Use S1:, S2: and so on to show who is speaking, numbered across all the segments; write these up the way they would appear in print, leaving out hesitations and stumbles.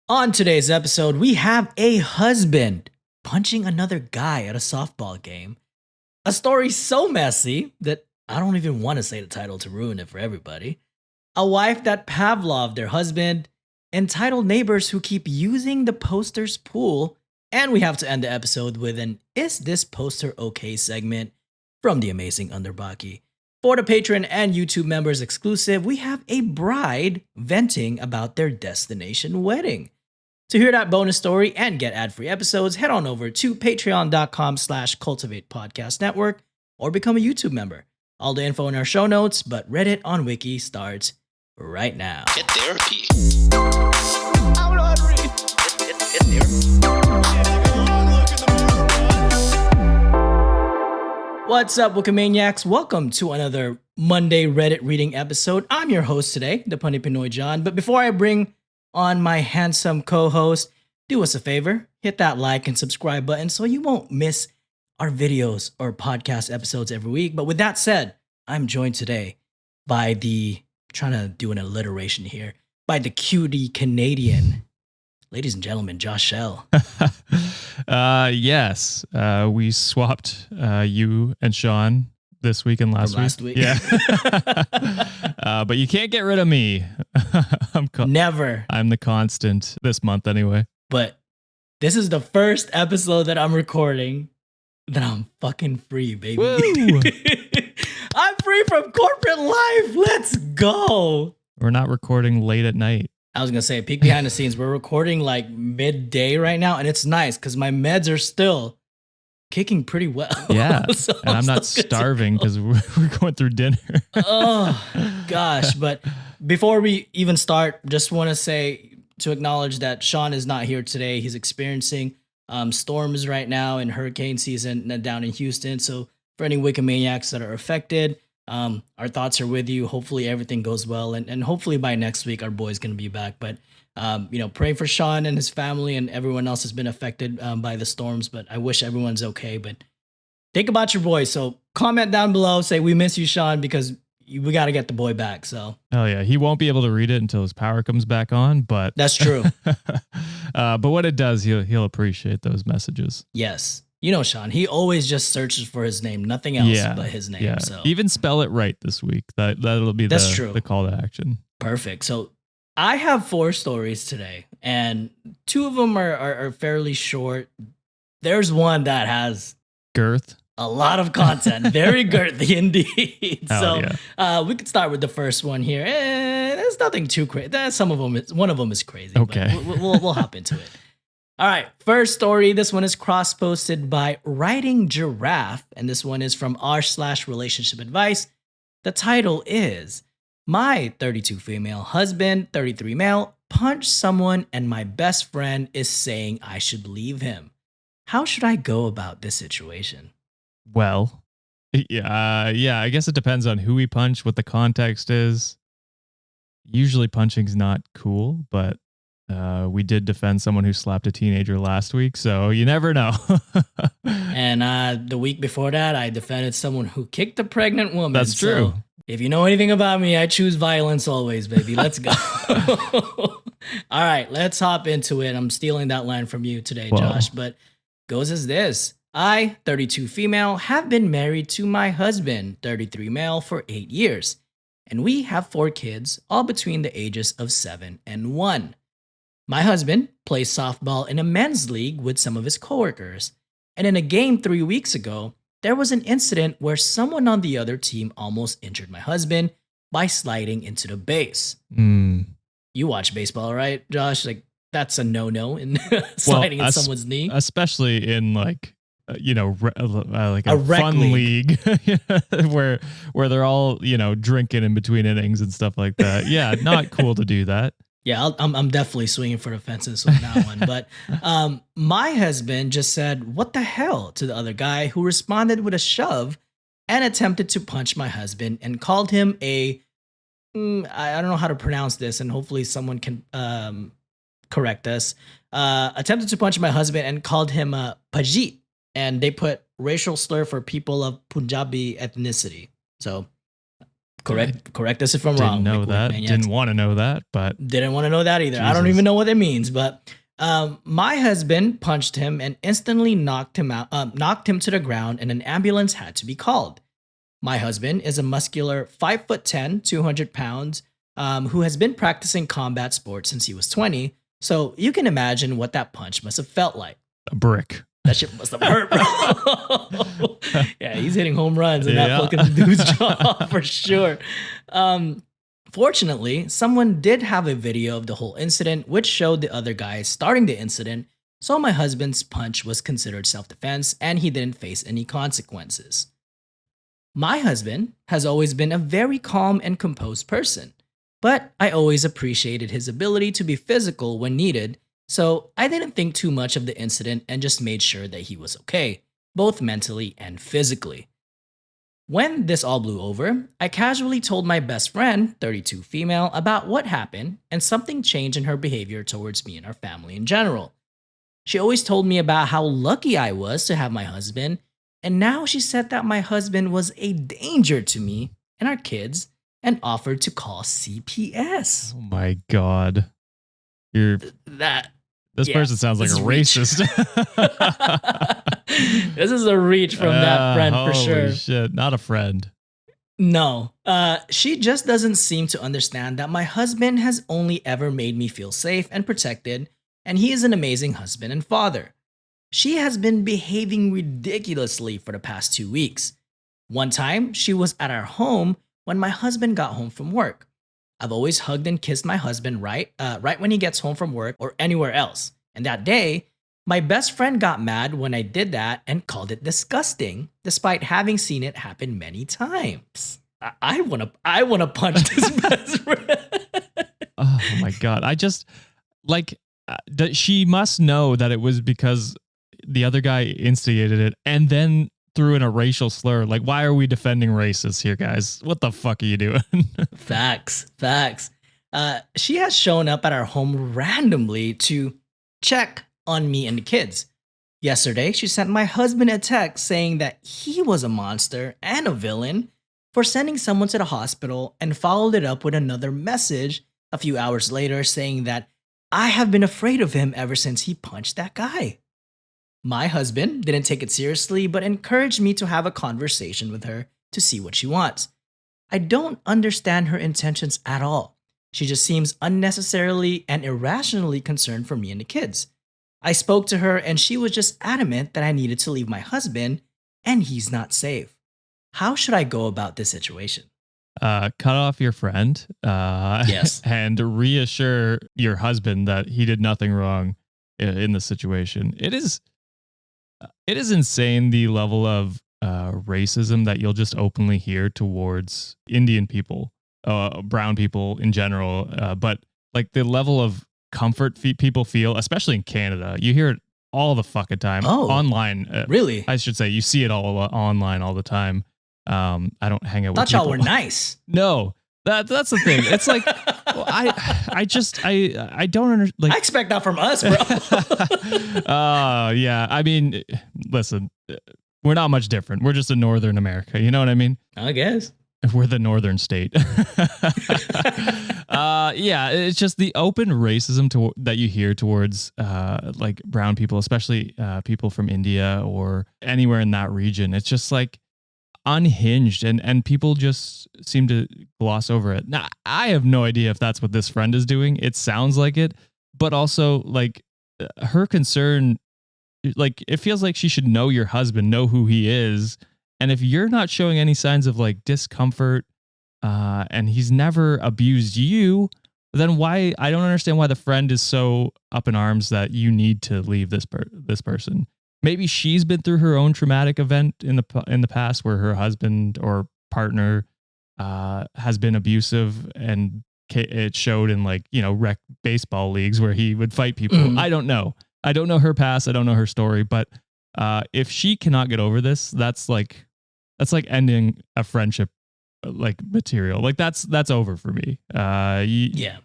S1: On today's episode, we have a husband punching another guy at a softball game. A story so messy that I don't even want to say the title to ruin it for everybody. A wife that Pavlov'd their husband, entitled neighbors who keep using the poster's pool, and we have to end the episode with an Is This Poster Okay segment from the Amazing Underbakke. For the Patreon and YouTube members exclusive, we have a bride venting about their destination wedding. To hear that bonus story and get ad-free episodes, head on over to patreon.com/cultivate podcast network or become a YouTube member. All the info in our show notes, but Reddit on Wiki starts right now.
S2: Get therapy.
S1: I'm not reading.
S2: Get therapy.
S1: What's up, Wikimaniacs? Welcome to another Monday Reddit reading episode. I'm your host today, the Punny Pinoy John. But before I bring on my handsome co-host, do us a favor, hit that like and subscribe button so you won't miss our videos or podcast episodes every week. But with that said, I'm joined today by trying to do an alliteration here, by the cutie Canadian, ladies and gentlemen, Josh Shell.
S3: Yes, we swapped you and Sean this week and last week. Yeah. But you can't get rid of me.
S1: Never.
S3: I'm the constant this month anyway.
S1: But this is the first episode that I'm recording that I'm fucking free, baby.
S3: Woo!
S1: I'm free from corporate life. Let's go.
S3: We're not recording late at night.
S1: I was going to say, peek behind the scenes. We're recording like midday right now, and it's nice because my meds are still kicking pretty well.
S3: Yeah,
S1: So
S3: and I'm not starving because we're going through dinner.
S1: Oh, gosh. But before we even start, just want to acknowledge that Sean is not here today. He's experiencing storms right now in hurricane season down in Houston. So for any Wikimaniacs that are affected, our thoughts are with you. Hopefully everything goes well. And hopefully by next week, our boy's going to be back. But, pray for Sean and his family and everyone else has been affected by the storms. But I wish everyone's okay. But think about your boy. So comment down below, say we miss you, Sean, because we got to get the boy back. So,
S3: Oh yeah, he won't be able to read it until his power comes back on. But
S1: that's true.
S3: But when it does, he'll appreciate those messages.
S1: Yes. You know, Sean, he always just searches for his name, nothing else but his name.
S3: Yeah.
S1: So
S3: Even spell it right this week. That'll be
S1: That's true.
S3: the call to action.
S1: Perfect. So I have 4 stories today, and 2 of them are fairly short. There's one that has
S3: Girth.
S1: a lot of content, very girthy indeed.
S3: Hell
S1: So
S3: yeah.
S1: we could start with the first one here. There's nothing too crazy. One of them is crazy.
S3: Okay.
S1: But we'll hop into it. All right, first story. This one is cross-posted by Writing Giraffe, and this one is from r/relationship advice. The title is, My 32 female husband, 33 male, punched someone and my best friend is saying I should leave him. How should I go about this situation?
S3: Well, yeah. I guess it depends on who he punched, what the context is. Usually punching's not cool, but we did defend someone who slapped a teenager last week, so you never know.
S1: And the week before that, I defended someone who kicked a pregnant woman.
S3: That's true.
S1: So if you know anything about me, I choose violence always, baby. Let's go. All right, let's hop into it. I'm stealing that line from you today,
S3: Whoa.
S1: Josh, but goes as this. I, 32 female, have been married to my husband, 33 male, for 8 years. And we have 4 kids, all between the ages of 7 and 1. My husband plays softball in a men's league with some of his coworkers. And in a game 3 weeks ago, there was an incident where someone on the other team almost injured my husband by sliding into the base. You watch baseball, right, Josh? Like, that's a no-no in sliding in someone's knee.
S3: Especially in like like
S1: A
S3: a
S1: rec
S3: fun league where they're all, drinking in between innings and stuff like that. Yeah, not cool to do that.
S1: Yeah, I'm definitely swinging for the fences with that one. But my husband just said, "What the hell?" to the other guy, who responded with a shove and attempted to punch my husband and called him I don't know how to pronounce this, and hopefully someone can correct us. Attempted to punch my husband and called him Pajit, and they put racial slur for people of Punjabi ethnicity. So Correct us if I'm
S3: Didn't
S1: wrong.
S3: know
S1: Mick
S3: that.
S1: Maniacs.
S3: Didn't want to know that, but
S1: Didn't want to know that either. I don't
S3: Jesus.
S1: even know what that means, but my husband punched him and instantly knocked him to the ground, and an ambulance had to be called. My husband is a muscular 5'10", 200 pounds, who has been practicing combat sports since he was 20. So you can imagine what that punch must have felt like.
S3: a brick.
S1: That shit must have hurt, bro. Yeah, he's hitting home runs in that
S3: Yeah.
S1: fucking dude's jaw for sure. Fortunately, someone did have a video of the whole incident, which showed the other guy starting the incident. So my husband's punch was considered self-defense, and he didn't face any consequences. My husband has always been a very calm and composed person, but I always appreciated his ability to be physical when needed. So I didn't think too much of the incident and just made sure that he was okay, both mentally and physically. When this all blew over, I casually told my best friend, 32 female, about what happened, and something changed in her behavior towards me and our family in general. She always told me about how lucky I was to have my husband, and now she said that my husband was a danger to me and our kids and offered to call CPS.
S3: Oh my God. This
S1: Yeah,
S3: person sounds like
S1: this
S3: a
S1: is reach.
S3: racist.
S1: This is a reach from that friend for sure.
S3: Holy shit. Not a friend.
S1: No, she just doesn't seem to understand that my husband has only ever made me feel safe and protected, and he is an amazing husband and father. She has been behaving ridiculously for the past 2 weeks. One time, she was at our home when my husband got home from work. I've always hugged and kissed my husband right when he gets home from work or anywhere else. And that day, my best friend got mad when I did that and called it disgusting, despite having seen it happen many times. I wanna punch this best friend.
S3: Oh my God. I just like she must know that it was because the other guy instigated it and then threw in a racial slur. Like, why are we defending racists here, guys? What the fuck are you doing?
S1: Facts. She has shown up at our home randomly to check on me and the kids. Yesterday, she sent my husband a text saying that he was a monster and a villain for sending someone to the hospital, and followed it up with another message a few hours later saying that I have been afraid of him ever since he punched that guy. My husband didn't take it seriously, but encouraged me to have a conversation with her to see what she wants. I don't understand her intentions at all. She just seems unnecessarily and irrationally concerned for me and the kids. I spoke to her and she was just adamant that I needed to leave my husband and he's not safe. How should I go about this situation?
S3: Cut off your friend.
S1: Yes.
S3: And reassure your husband that he did nothing wrong in the situation. It is insane the level of racism that you'll just openly hear towards Indian people, brown people in general. But like the level of comfort people feel, especially in Canada, you hear it all the fucking time.
S1: Oh,
S3: online.
S1: Really?
S3: I should say you see it all online all the time. I don't hang out with
S1: Thought
S3: people.
S1: y'all were nice.
S3: No, that's the thing. It's like well, I don't understand. Like,
S1: I expect that from us, bro.
S3: yeah. I mean, listen, we're not much different. We're just in Northern America. You know what I mean?
S1: I guess.
S3: We're the northern state. Yeah, it's just the open racism that you hear towards like brown people, especially people from India or anywhere in that region. It's just like unhinged, and people just seem to gloss over it. Now, I have no idea if that's what this friend is doing. It sounds like it, but also like her concern, like it feels like she should know your husband, know who he is. And if you're not showing any signs of like discomfort, and he's never abused you, then why? I don't understand why the friend is so up in arms that you need to leave this person. Maybe she's been through her own traumatic event in the past where her husband or partner has been abusive, and it showed in like rec baseball leagues where he would fight people.
S1: Mm.
S3: I don't know her past. I don't know her story, but if she cannot get over this, that's like ending a friendship, like material. Like that's over for me.
S1: Yeah.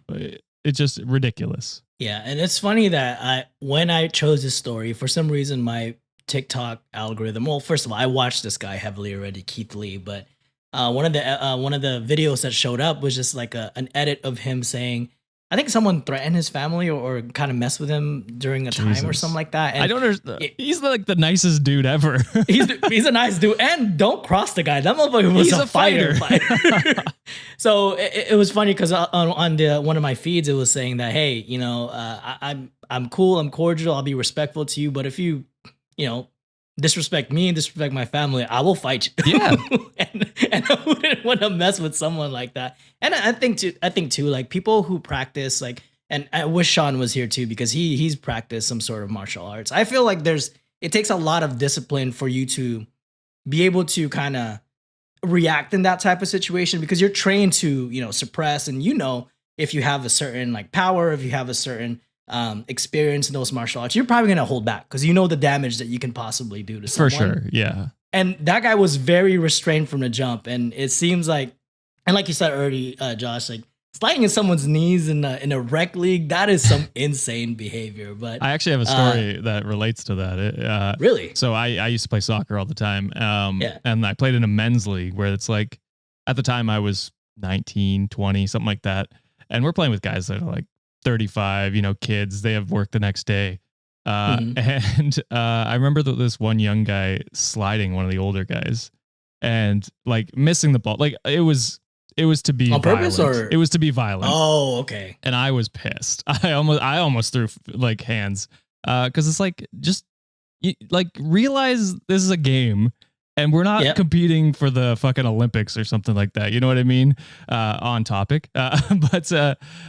S3: It's just ridiculous.
S1: Yeah, and it's funny that when I chose this story, for some reason my TikTok algorithm. Well, first of all, I watched this guy heavily already, Keith Lee, but one of the videos that showed up was just like an edit of him saying, I think someone threatened his family or kind of messed with him during a time or
S3: Jesus.
S1: something like that. And
S3: I don't understand. He's like the nicest dude ever.
S1: he's a nice dude, and don't cross the guy. That motherfucker was
S3: He's
S1: a
S3: a fighter.
S1: fighter. So it was funny because on one of my feeds it was saying that, hey, you know, I'm cool, I'm cordial, I'll be respectful to you, but if you know, disrespect me and disrespect my family, I will fight you.
S3: Yeah.
S1: and I wouldn't want to mess with someone like that. And I think too, like people who practice like, and I wish Sean was here too because he's practiced some sort of martial arts. I feel like it takes a lot of discipline for you to be able to kind of react in that type of situation because you're trained to, you know, suppress, and you know, if you have a certain like power, if you have a certain experience in those martial arts, you're probably gonna hold back because you know the damage that you can possibly do to someone.
S3: For sure, yeah.
S1: And that guy was very restrained from the jump, and it seems like, and like you said earlier, Josh, like sliding in someone's knees in a rec league, that is some insane behavior. But
S3: I actually have a story that relates to that.
S1: Really?
S3: So I used to play soccer all the time,
S1: Yeah.
S3: and I played in a men's league where it's like, at the time I was 19, 20, something like that, and we're playing with guys that are like 35, you know, kids. They have work the next day. And I remember that this one young guy sliding one of the older guys and like missing the ball. Like it was to be
S1: on purpose,
S3: violent.
S1: or
S3: It was to be violent.
S1: Oh, okay.
S3: And I was pissed. I almost threw like hands. Cause it's like, just like realize this is a game. And we're not competing for the fucking Olympics or something like that. You know what I mean? On topic. But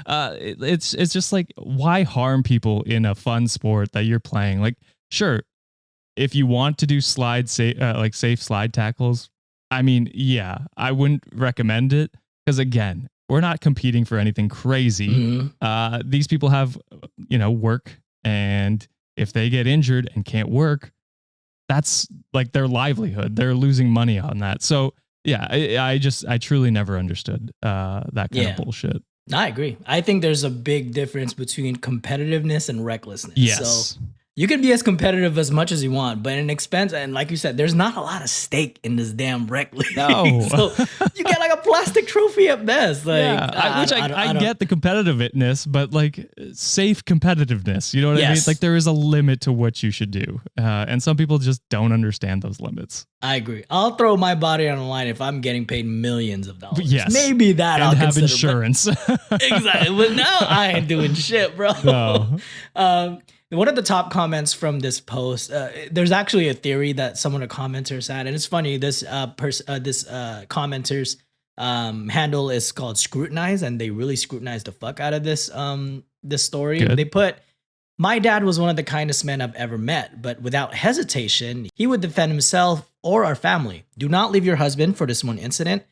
S3: it's just like, why harm people in a fun sport that you're playing? Like, sure, if you want to do safe slide tackles, I mean, yeah, I wouldn't recommend it because again, we're not competing for anything crazy. These people have, you know, work, and if they get injured and can't work, that's like their livelihood. They're losing money on that. So yeah, I truly never understood that kind of bullshit.
S1: I agree. I think there's a big difference between competitiveness and recklessness.
S3: Yes.
S1: So you can be as competitive as much as you want, but in expense, and like you said, there's not a lot of stake in this damn rec league.
S3: No.
S1: So you get like a plastic trophy at best. Like,
S3: I get the competitiveness, but like safe competitiveness. You know what I mean? Like there is a limit to what you should do. And some people just don't understand those limits.
S1: I agree. I'll throw my body on the line if I'm getting paid millions of dollars.
S3: Yes.
S1: Maybe that
S3: and
S1: I'll
S3: have
S1: consider,
S3: insurance.
S1: Exactly. But now I ain't doing shit, bro.
S3: No.
S1: One of the top comments from this post, there's actually a theory that some of the commenters had, and it's funny. This commenter's handle is called Scrutinize, and they really scrutinize the fuck out of this story.
S3: Good.
S1: They put, my dad was one of the kindest men I've ever met, but without hesitation, he would defend himself or our family. Do not leave your husband for this one incident.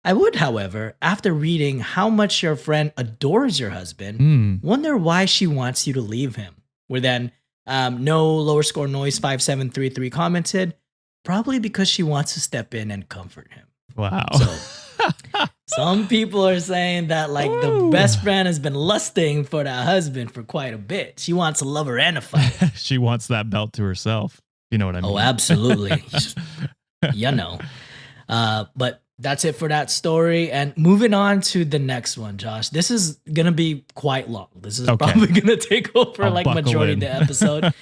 S1: I would, however, after reading how much your friend adores your husband, wonder why she wants you to leave him. Where then no lower score noise 5733 commented, probably because she wants to step in and comfort him.
S3: Wow.
S1: So some people are saying that like the best friend has been lusting for that husband for quite a bit. She wants a lover and a fighter.
S3: She wants that belt to herself. You know what I mean?
S1: Oh, absolutely. You know. But that's it for that story. And moving on to the next one, Josh. This is going to be quite long. This is probably going to take over like majority of the episode.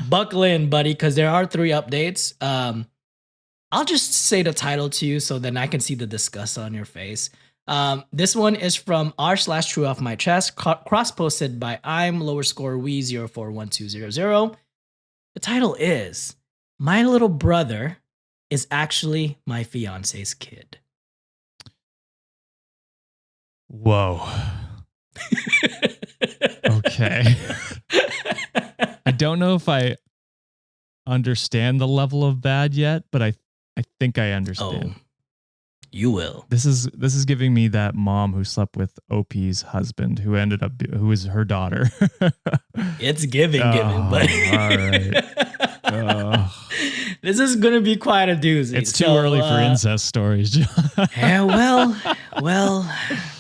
S1: Buckle in, buddy, because there are 3 updates. I'll just say the title to you so then I can see the disgust on your face. This one is from r/true off my chest, cross-posted by I'm lower score we 041200. The title is, My Little Brother is Actually My Fiance's Kid.
S3: Whoa. Okay. I don't know if I understand the level of bad yet, but I think I understand.
S1: Oh, you will.
S3: This is giving me that mom who slept with OP's husband, who was her daughter.
S1: It's giving, but
S3: all right.
S1: This is gonna be quite a doozy.
S3: It's too early for incest stories, John.
S1: Yeah, well,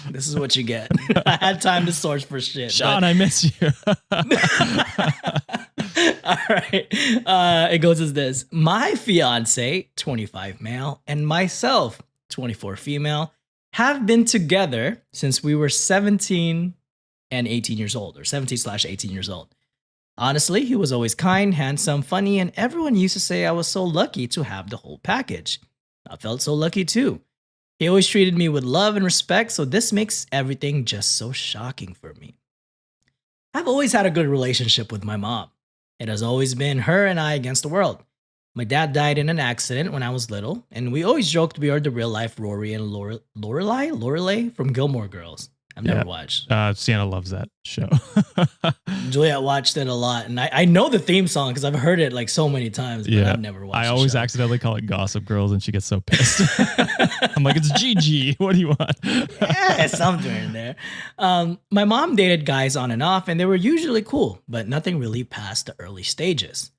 S1: this is what you get. I had time to source for shit.
S3: Sean, I miss you.
S1: All right. It goes as this. My fiance, 25 male, and myself, 24 female, have been together since we were 17 and 18 years old, or 17/18 years old. Honestly, he was always kind, handsome, funny, and everyone used to say I was so lucky to have the whole package. I felt so lucky too. He always treated me with love and respect, so this makes everything just so shocking for me. I've always had a good relationship with my mom. It has always been her and I against the world. My dad died in an accident when I was little, and we always joked we are the real life Rory and Lorelai from Gilmore Girls. I've never watched.
S3: Sienna loves that show.
S1: Juliet watched it a lot, and I know the theme song because I've heard it like so many times, but I've never watched it.
S3: I always accidentally call it Gossip Girls, and she gets so pissed. I'm like, it's Gigi. What do you want?
S1: Yeah, something in there. My mom dated guys on and off, and they were usually cool, but nothing really past the early stages.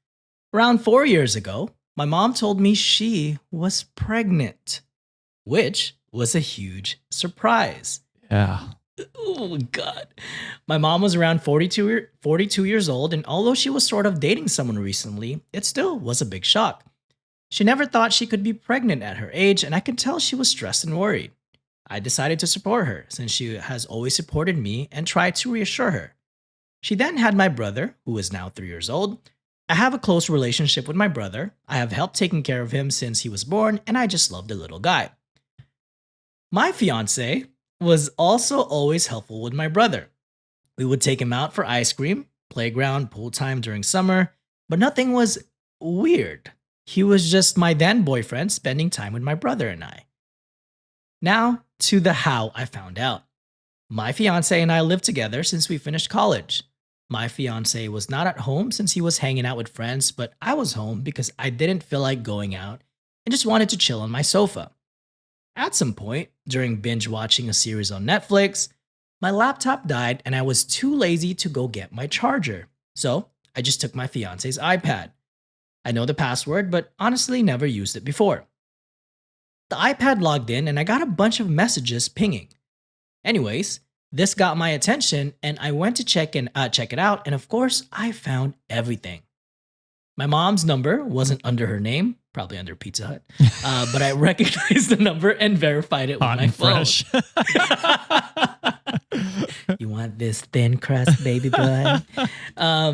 S1: Around 4 years ago, my mom told me she was pregnant, which was a huge surprise.
S3: Yeah.
S1: Oh, God. My mom was around 42 years old, and although she was sort of dating someone recently, it still was a big shock. She never thought she could be pregnant at her age, and I could tell she was stressed and worried. I decided to support her, since she has always supported me, and tried to reassure her. She then had my brother, who is now 3 years old. I have a close relationship with my brother. I have helped taking care of him since he was born, and I just love the little guy. My fiance was also always helpful with my brother. We would take him out for ice cream, playground, pool time during summer, but nothing was weird. He was just my then boyfriend spending time with my brother and I. Now to the how I found out. My fiance and I lived together since we finished college. My fiance was not at home since he was hanging out with friends, but I was home because I didn't feel like going out and just wanted to chill on my sofa. At some point, during binge watching a series on Netflix, my laptop died and I was too lazy to go get my charger. So I just took my fiance's iPad. I know the password, but honestly never used it before. The iPad logged in and I got a bunch of messages pinging. Anyways, this got my attention and I went to check it out, and of course, I found everything. My mom's number wasn't under her name, probably under Pizza Hut, but I recognized the number and verified it with my phone.
S3: Fresh.
S1: You want this thin crust, baby boy?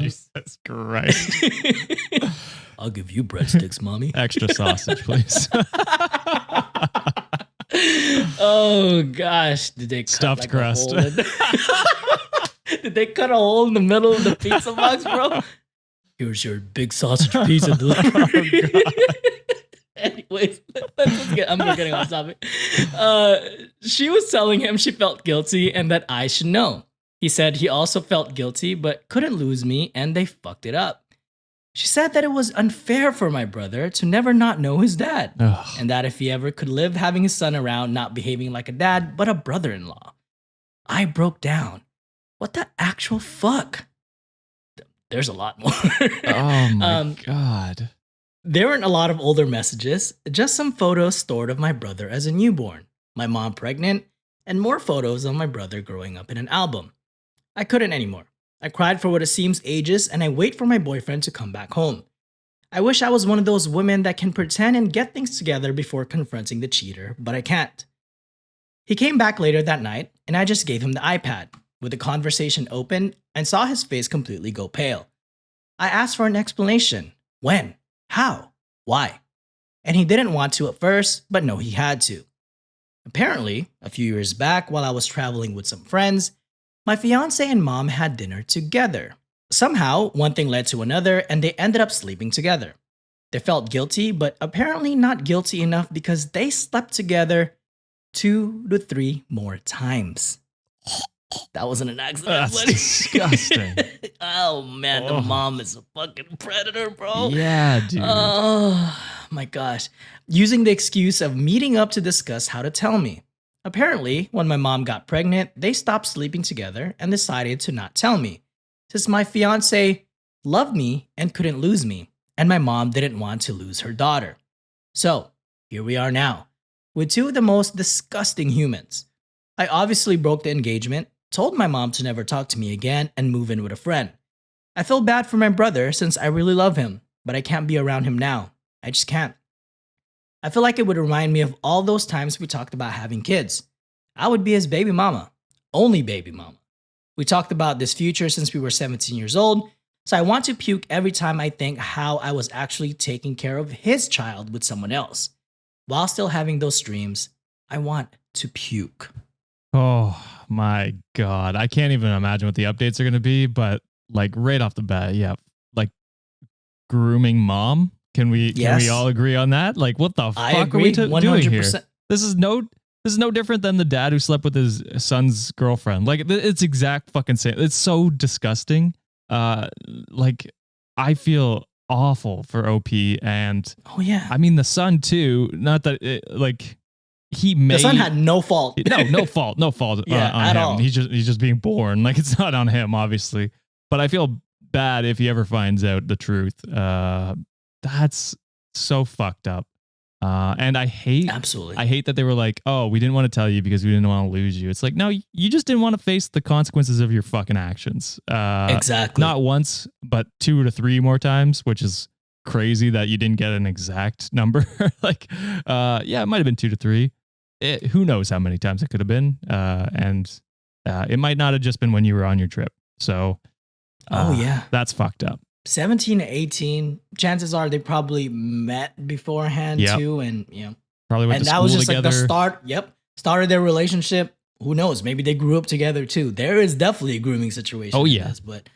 S3: Jesus Christ.
S1: I'll give you breadsticks, mommy.
S3: Extra sausage, please.
S1: Oh gosh, did they cut
S3: Stuffed
S1: like
S3: crust?
S1: A hole did they cut a hole in the middle of the pizza box, bro? Here's your big sausage pizza delivery. Anyways, I'm getting off topic. She was telling him she felt guilty and that I should know. He said he also felt guilty but couldn't lose me, and they fucked it up. She said that it was unfair for my brother to never not know his dad, and that if he ever could live having his son around, not behaving like a dad, but a brother-in-law. I broke down. What the actual fuck? There's a lot more.
S3: Oh my God.
S1: There weren't a lot of older messages, just some photos stored of my brother as a newborn, my mom pregnant, and more photos of my brother growing up in an album. I couldn't anymore. I cried for what it seems ages, and I wait for my boyfriend to come back home. I wish I was one of those women that can pretend and get things together before confronting the cheater, but I can't. He came back later that night, and I just gave him the iPad, with the conversation open, and saw his face completely go pale. I asked for an explanation. When? How? Why? And he didn't want to at first, but no, he had to. Apparently, a few years back while I was traveling with some friends, my fiance and mom had dinner together. Somehow, one thing led to another, and they ended up sleeping together. They felt guilty, but apparently not guilty enough because they slept together 2 to 3 more times. That wasn't an accident.
S3: That's disgusting.
S1: Oh man, the mom is a fucking predator, bro.
S3: Yeah, dude.
S1: Oh my gosh. Using the excuse of meeting up to discuss how to tell me. Apparently, when my mom got pregnant, they stopped sleeping together and decided to not tell me, since my fiance loved me and couldn't lose me, and my mom didn't want to lose her daughter. So, here we are now, with 2 of the most disgusting humans. I obviously broke the engagement, told my mom to never talk to me again, and move in with a friend. I feel bad for my brother since I really love him, but I can't be around him now. I just can't. I feel like it would remind me of all those times we talked about having kids. I would be his baby mama, only baby mama. We talked about this future since we were 17 years old, so I want to puke every time I think how I was actually taking care of his child with someone else. While still having those dreams, I want to puke.
S3: Oh my God. I can't even imagine what the updates are going to be, but like right off the bat, yeah. Like grooming mom. Can we all agree on that? Like what the
S1: I
S3: fuck
S1: agree,
S3: are we doing here?
S1: 100%.
S3: This is no different than the dad who slept with his son's girlfriend. Like it's exact fucking same. It's so disgusting. Like I feel awful for OP and
S1: Oh yeah.
S3: I mean the son too. Not that like he may
S1: The son had no fault.
S3: no fault
S1: Yeah,
S3: on
S1: at
S3: him.
S1: all.
S3: He's just being born. Like it's not on him, obviously. But I feel bad if he ever finds out the truth. That's so fucked up. And I hate that they were like, oh, we didn't want to tell you because we didn't want to lose you. It's like, no, you just didn't want to face the consequences of your fucking actions.
S1: Exactly.
S3: Not once, but 2 to 3 more times, which is crazy that you didn't get an exact number. Like, yeah, it might have been 2 to 3. Who knows how many times it could have been. And it might not have just been when you were on your trip. So,
S1: yeah.
S3: That's fucked up.
S1: 17 to 18, chances are they probably met beforehand too. And,
S3: Probably went
S1: and
S3: to
S1: that
S3: school
S1: was just
S3: together.
S1: like the start of their relationship. Who knows? Maybe they grew up together too. There is definitely a grooming situation.
S3: Oh, yeah.
S1: But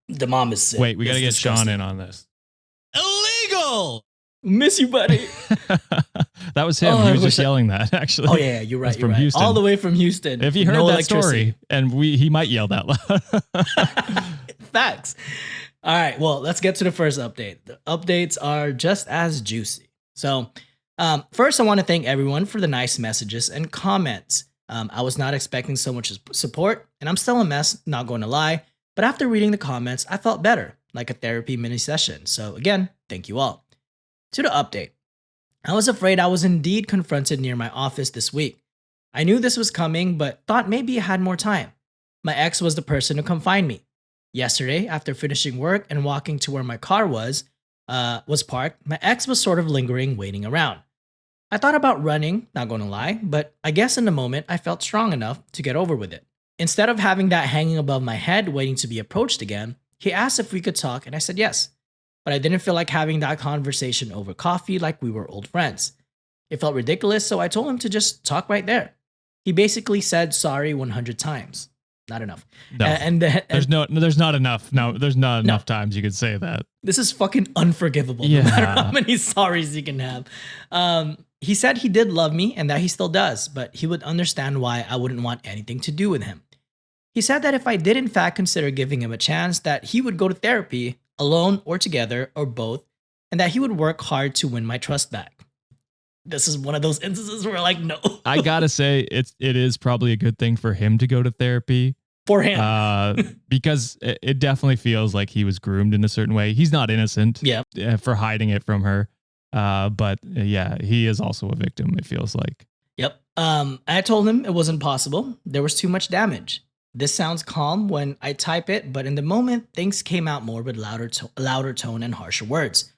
S1: the mom is sick.
S3: Wait, we got to
S1: It's
S3: get Sean
S1: disgusting.
S3: in on this.
S1: Illegal! Miss you, buddy.
S3: That was him.
S1: Oh,
S3: He
S1: I
S3: was just
S1: wish
S3: yelling that, actually.
S1: Oh, yeah, you're right.
S3: That's
S1: You're
S3: from
S1: right.
S3: Houston.
S1: All the way from Houston.
S3: If he heard
S1: No
S3: that
S1: electricity.
S3: story, and he might yell that loud.
S1: Facts. All right, well, let's get to the first update. The updates are just as juicy. So, first, I want to thank everyone for the nice messages and comments. I was not expecting so much support, and I'm still a mess, not going to lie. But after reading the comments, I felt better, like a therapy mini session. So, again, thank you all. To the update. I was afraid I was indeed confronted near my office this week. I knew this was coming, but thought maybe I had more time. My ex was the person to come find me. Yesterday, after finishing work and walking to where my car was parked, my ex was sort of lingering, waiting around. I thought about running, not gonna lie, but I guess in the moment I felt strong enough to get over with it. Instead of having that hanging above my head waiting to be approached again, he asked if we could talk and I said yes. But I didn't feel like having that conversation over coffee like we were old friends. It felt ridiculous, so I told him to just talk right there. He basically said sorry 100 times. Not enough.
S3: No, there's not enough. No, there's not enough
S1: No.
S3: times you could say that.
S1: This is fucking unforgivable,
S3: Yeah.
S1: no matter how many sorries you can have. He said he did love me and that he still does, but he would understand why I wouldn't want anything to do with him. He said that if I did in fact consider giving him a chance, that he would go to therapy, alone or together or both, and that he would work hard to win my trust back. This is one of those instances where like, no.
S3: I gotta say, it is probably a good thing for him to go to therapy.
S1: For him.
S3: Because it definitely feels like he was groomed in a certain way. He's not innocent for hiding it from her. But yeah, he is also a victim, it feels like.
S1: Yep. I told him it wasn't possible. There was too much damage. This sounds calm when I type it, but in the moment, things came out more with louder tone and harsher words.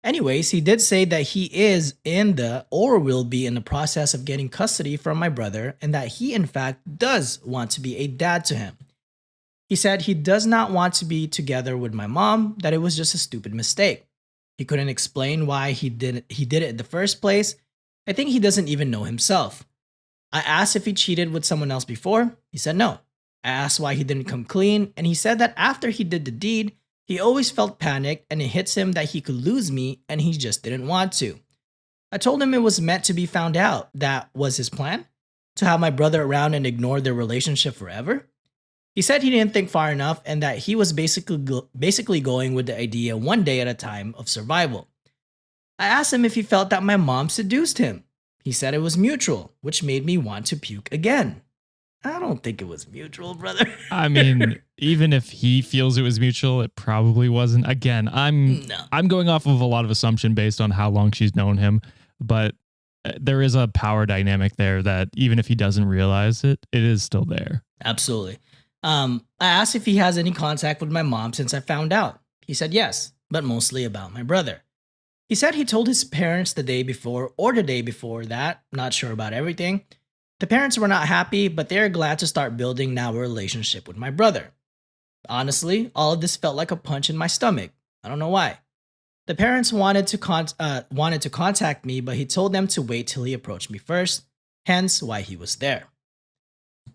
S1: Anyways, he did say that he is in the or will be in the process of getting custody from my brother and that he in fact does want to be a dad to him. He said he does not want to be together with my mom, that it was just a stupid mistake. He couldn't explain why he did it in the first place. I think he doesn't even know himself. I asked if he cheated with someone else before. He said no. I asked why he didn't come clean, and he said that after he did the deed, he always felt panicked and it hits him that he could lose me and he just didn't want to. I told him it was meant to be found out. That was his plan? To have my brother around and ignore their relationship forever? He said he didn't think far enough and that he was basically going with the idea one day at a time of survival. I asked him if he felt that my mom seduced him. He said it was mutual, which made me want to puke again. I don't think it was mutual, brother.
S3: I mean, even if he feels it was mutual, it probably wasn't. Again, I'm going off of a lot of assumption based on how long she's known him, but there is a power dynamic there that even if he doesn't realize it, it is still there.
S1: Absolutely. I asked if he has any contact with my mom since I found out. He said yes, but mostly about my brother. He said he told his parents the day before or the day before that, not sure about everything. The parents were not happy, but they are glad to start building now a relationship with my brother. Honestly, all of this felt like a punch in my stomach. I don't know why. The parents wanted to contact me, but he told them to wait till he approached me first, hence why he was there. I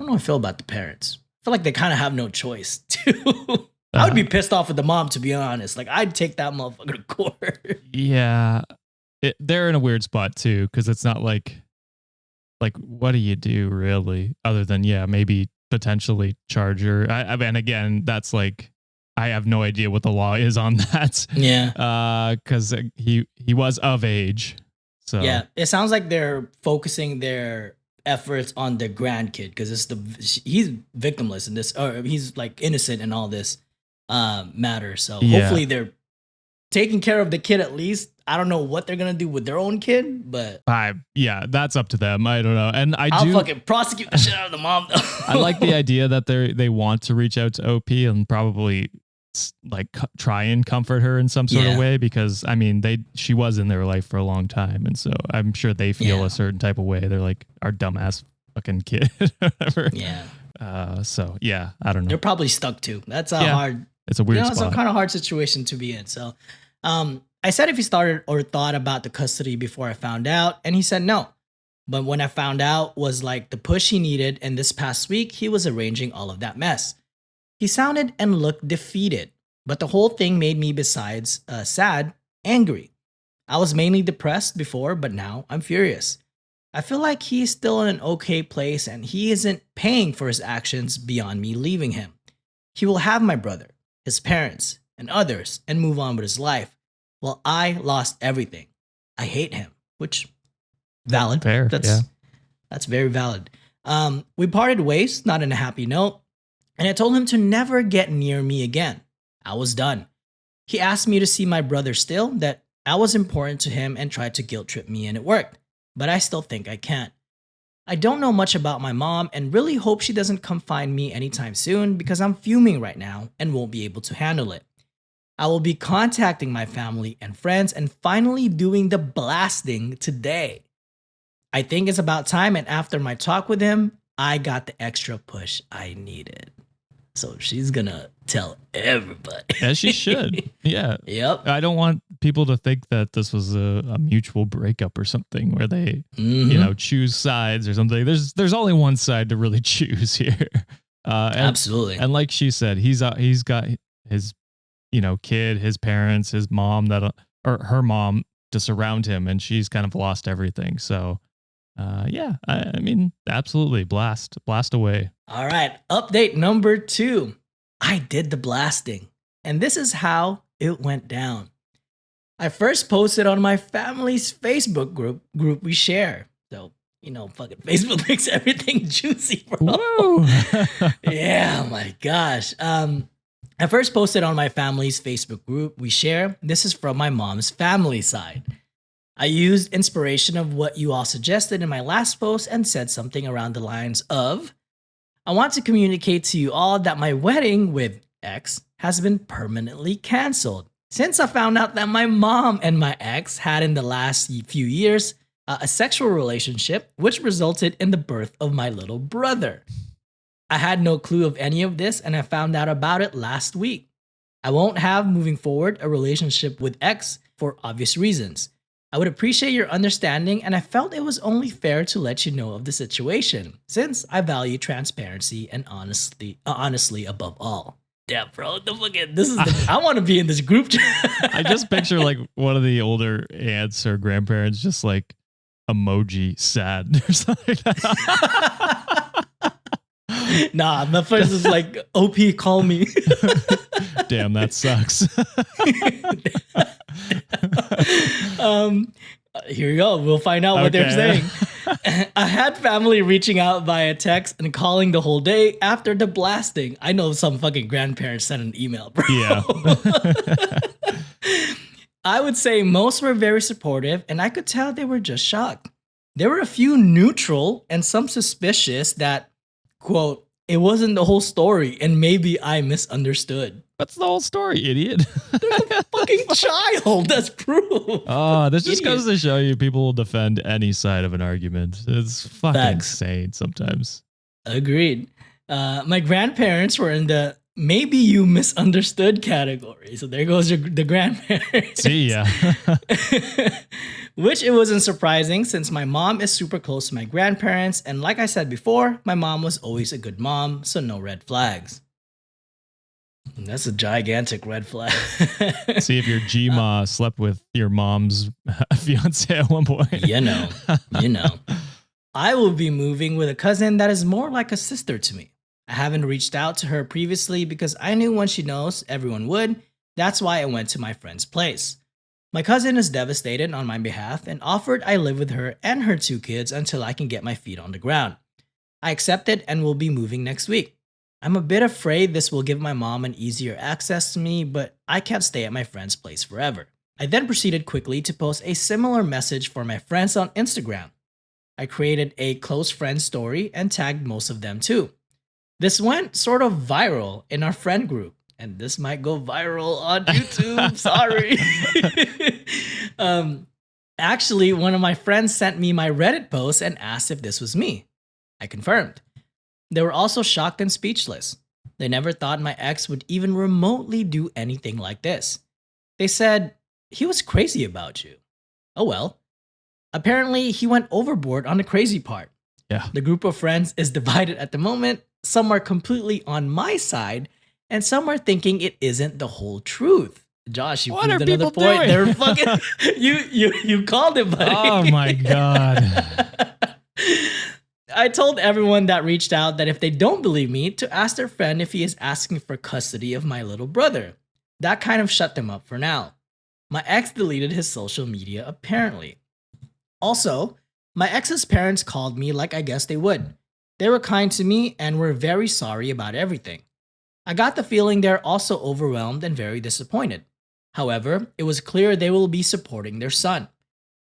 S1: don't know how I feel about the parents. I feel like they kind of have no choice, too. I would be pissed off with the mom, to be honest. Like, I'd take that motherfucker to court.
S3: Yeah. They're in a weird spot, too, because it's not like, what do you do, really? Other than, maybe potentially charge her. I mean, again, that's like, I have no idea what the law is on that.
S1: Yeah.
S3: Because he was of age. So
S1: yeah, it sounds like they're focusing their efforts on the grandkid because he's victimless in this, or he's like innocent in all this matter. So hopefully they're taking care of the kid at least. I don't know what they're gonna do with their own kid, but
S3: that's up to them. I don't know, and
S1: I'll fucking prosecute the shit out of the mom. Though.
S3: I like the idea that they want to reach out to OP and probably like try and comfort her in some sort of way, because I mean she was in their life for a long time, and so I'm sure they feel a certain type of way. They're like, our dumbass fucking kid. Whatever. So I don't know.
S1: They're probably stuck too. That's a hard.
S3: It's a weird spot.
S1: It's a kind of hard situation to be in. So I said if he started or thought about the custody before I found out, and he said no. But when I found out was like the push he needed, and this past week he was arranging all of that mess. He sounded and looked defeated, but the whole thing made me, besides sad, angry. I was mainly depressed before, but now I'm furious. I feel like he's still in an okay place and he isn't paying for his actions beyond me leaving him. He will have my brother, his parents, and others and move on with his life. Well, I lost everything. I hate him, which valid.
S3: Fair,
S1: that's very valid. We parted ways, not in a happy note. And I told him to never get near me again. I was done. He asked me to see my brother still, that I was important to him, and tried to guilt trip me, and it worked. But I still think I can't. I don't know much about my mom and really hope she doesn't come find me anytime soon because I'm fuming right now and won't be able to handle it. I will be contacting my family and friends and finally doing the blasting today. I think it's about time, and after my talk with him, I got the extra push I needed. So she's gonna tell everybody.
S3: As she should. Yeah.
S1: Yep.
S3: I don't want people to think that this was a mutual breakup or something where they, choose sides or something. There's only one side to really choose here.
S1: Absolutely.
S3: And like she said, he's got his, kid, his parents, his mom or her mom to surround him, and she's kind of lost everything. So I mean, absolutely blast away.
S1: All right. Update number 2. I did the blasting, and this is how it went down. I first posted on my family's Facebook group we share. So, fucking Facebook makes everything juicy, bro.
S3: Whoa.
S1: Yeah, my gosh. I first posted on my family's Facebook group we share. This is from my mom's family side. I used inspiration of what you all suggested in my last post and said something around the lines of, I want to communicate to you all that my wedding with X has been permanently canceled. Since I found out that my mom and my ex had in the last few years a sexual relationship, which resulted in the birth of my little brother. I had no clue of any of this, and I found out about it last week. I won't have, moving forward, a relationship with X for obvious reasons. I would appreciate your understanding, and I felt it was only fair to let you know of the situation, since I value transparency and honestly above all. Yeah, bro, I want to be in this group chat.
S3: I just picture like one of the older aunts or grandparents just like emoji sad or something like that.
S1: Nah, the first is like, OP, call me.
S3: Damn, that sucks.
S1: Here we go. We'll find out what they're saying. I had family reaching out via text and calling the whole day after the blasting. I know some fucking grandparents sent an email, bro.
S3: Yeah.
S1: I would say most were very supportive, and I could tell they were just shocked. There were a few neutral and some suspicious that, quote, it wasn't the whole story, and maybe I misunderstood.
S3: That's the whole story, idiot.
S1: There's a fucking child. That's proof.
S3: Oh, this just
S1: Idiot.
S3: goes to show you people will defend any side of an argument. It's fucking
S1: Facts.
S3: insane sometimes.
S1: Agreed. My grandparents were in the maybe you misunderstood category. So there goes the grandparents.
S3: See ya.
S1: Which it wasn't surprising since my mom is super close to my grandparents. And like I said before, my mom was always a good mom, so no red flags. And that's a gigantic red flag.
S3: See if your Gma slept with your mom's fiance at one point.
S1: You know. I will be moving with a cousin that is more like a sister to me. I haven't reached out to her previously because I knew once she knows, everyone would. That's why I went to my friend's place. My cousin is devastated on my behalf and offered I live with her and her 2 kids until I can get my feet on the ground. I accepted and will be moving next week. I'm a bit afraid this will give my mom an easier access to me, but I can't stay at my friend's place forever. I then proceeded quickly to post a similar message for my friends on Instagram. I created a close friend story and tagged most of them too. This went sort of viral in our friend group, and this might go viral on YouTube. Sorry. Actually, one of my friends sent me my Reddit post and asked if this was me. I confirmed. They were also shocked and speechless. They never thought my ex would even remotely do anything like this. They said, he was crazy about you. Oh well. Apparently, he went overboard on the crazy part.
S3: Yeah.
S1: The group of friends is divided at the moment. Some are completely on my side, and some are thinking it isn't the whole truth. Josh, you
S3: What
S1: proved
S3: are
S1: another
S3: people
S1: point.
S3: doing?
S1: They're fucking you called it, buddy.
S3: Oh my God.
S1: I told everyone that reached out that if they don't believe me, to ask their friend if he is asking for custody of my little brother. That kind of shut them up for now. My ex deleted his social media apparently. Also, my ex's parents called me like I guess they would. They were kind to me and were very sorry about everything. I got the feeling they're also overwhelmed and very disappointed. However, it was clear they will be supporting their son.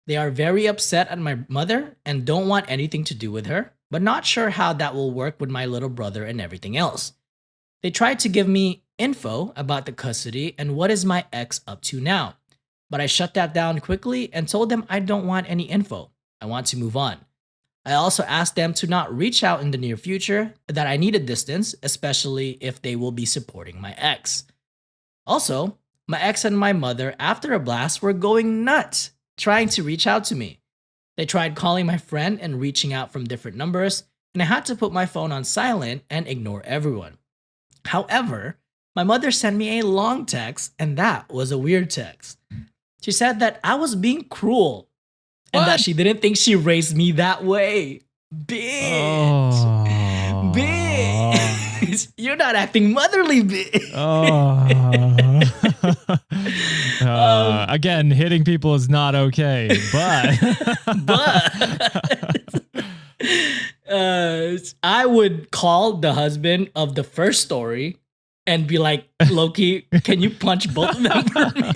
S1: They are very upset at my mother and don't want anything to do with her, but not sure how that will work with my little brother and everything else. They tried to give me info about the custody and what is my ex up to now, but I shut that down quickly and told them I don't want any info. I want to move on. I also asked them to not reach out in the near future, that I need a distance, especially if they will be supporting my ex. Also, my ex and my mother, after a blast, were going nuts, trying to reach out to me. They tried calling my friend and reaching out from different numbers, and I had to put my phone on silent and ignore everyone. However, my mother sent me a long text, and that was a weird text. She said that I was being cruel and that she didn't think she raised me that way. Bitch.
S3: Oh.
S1: Bitch. You're not acting motherly, bitch.
S3: Again, hitting people is not okay, but
S1: I would call the husband of the first story and be like, Loki, can you punch both of them for me?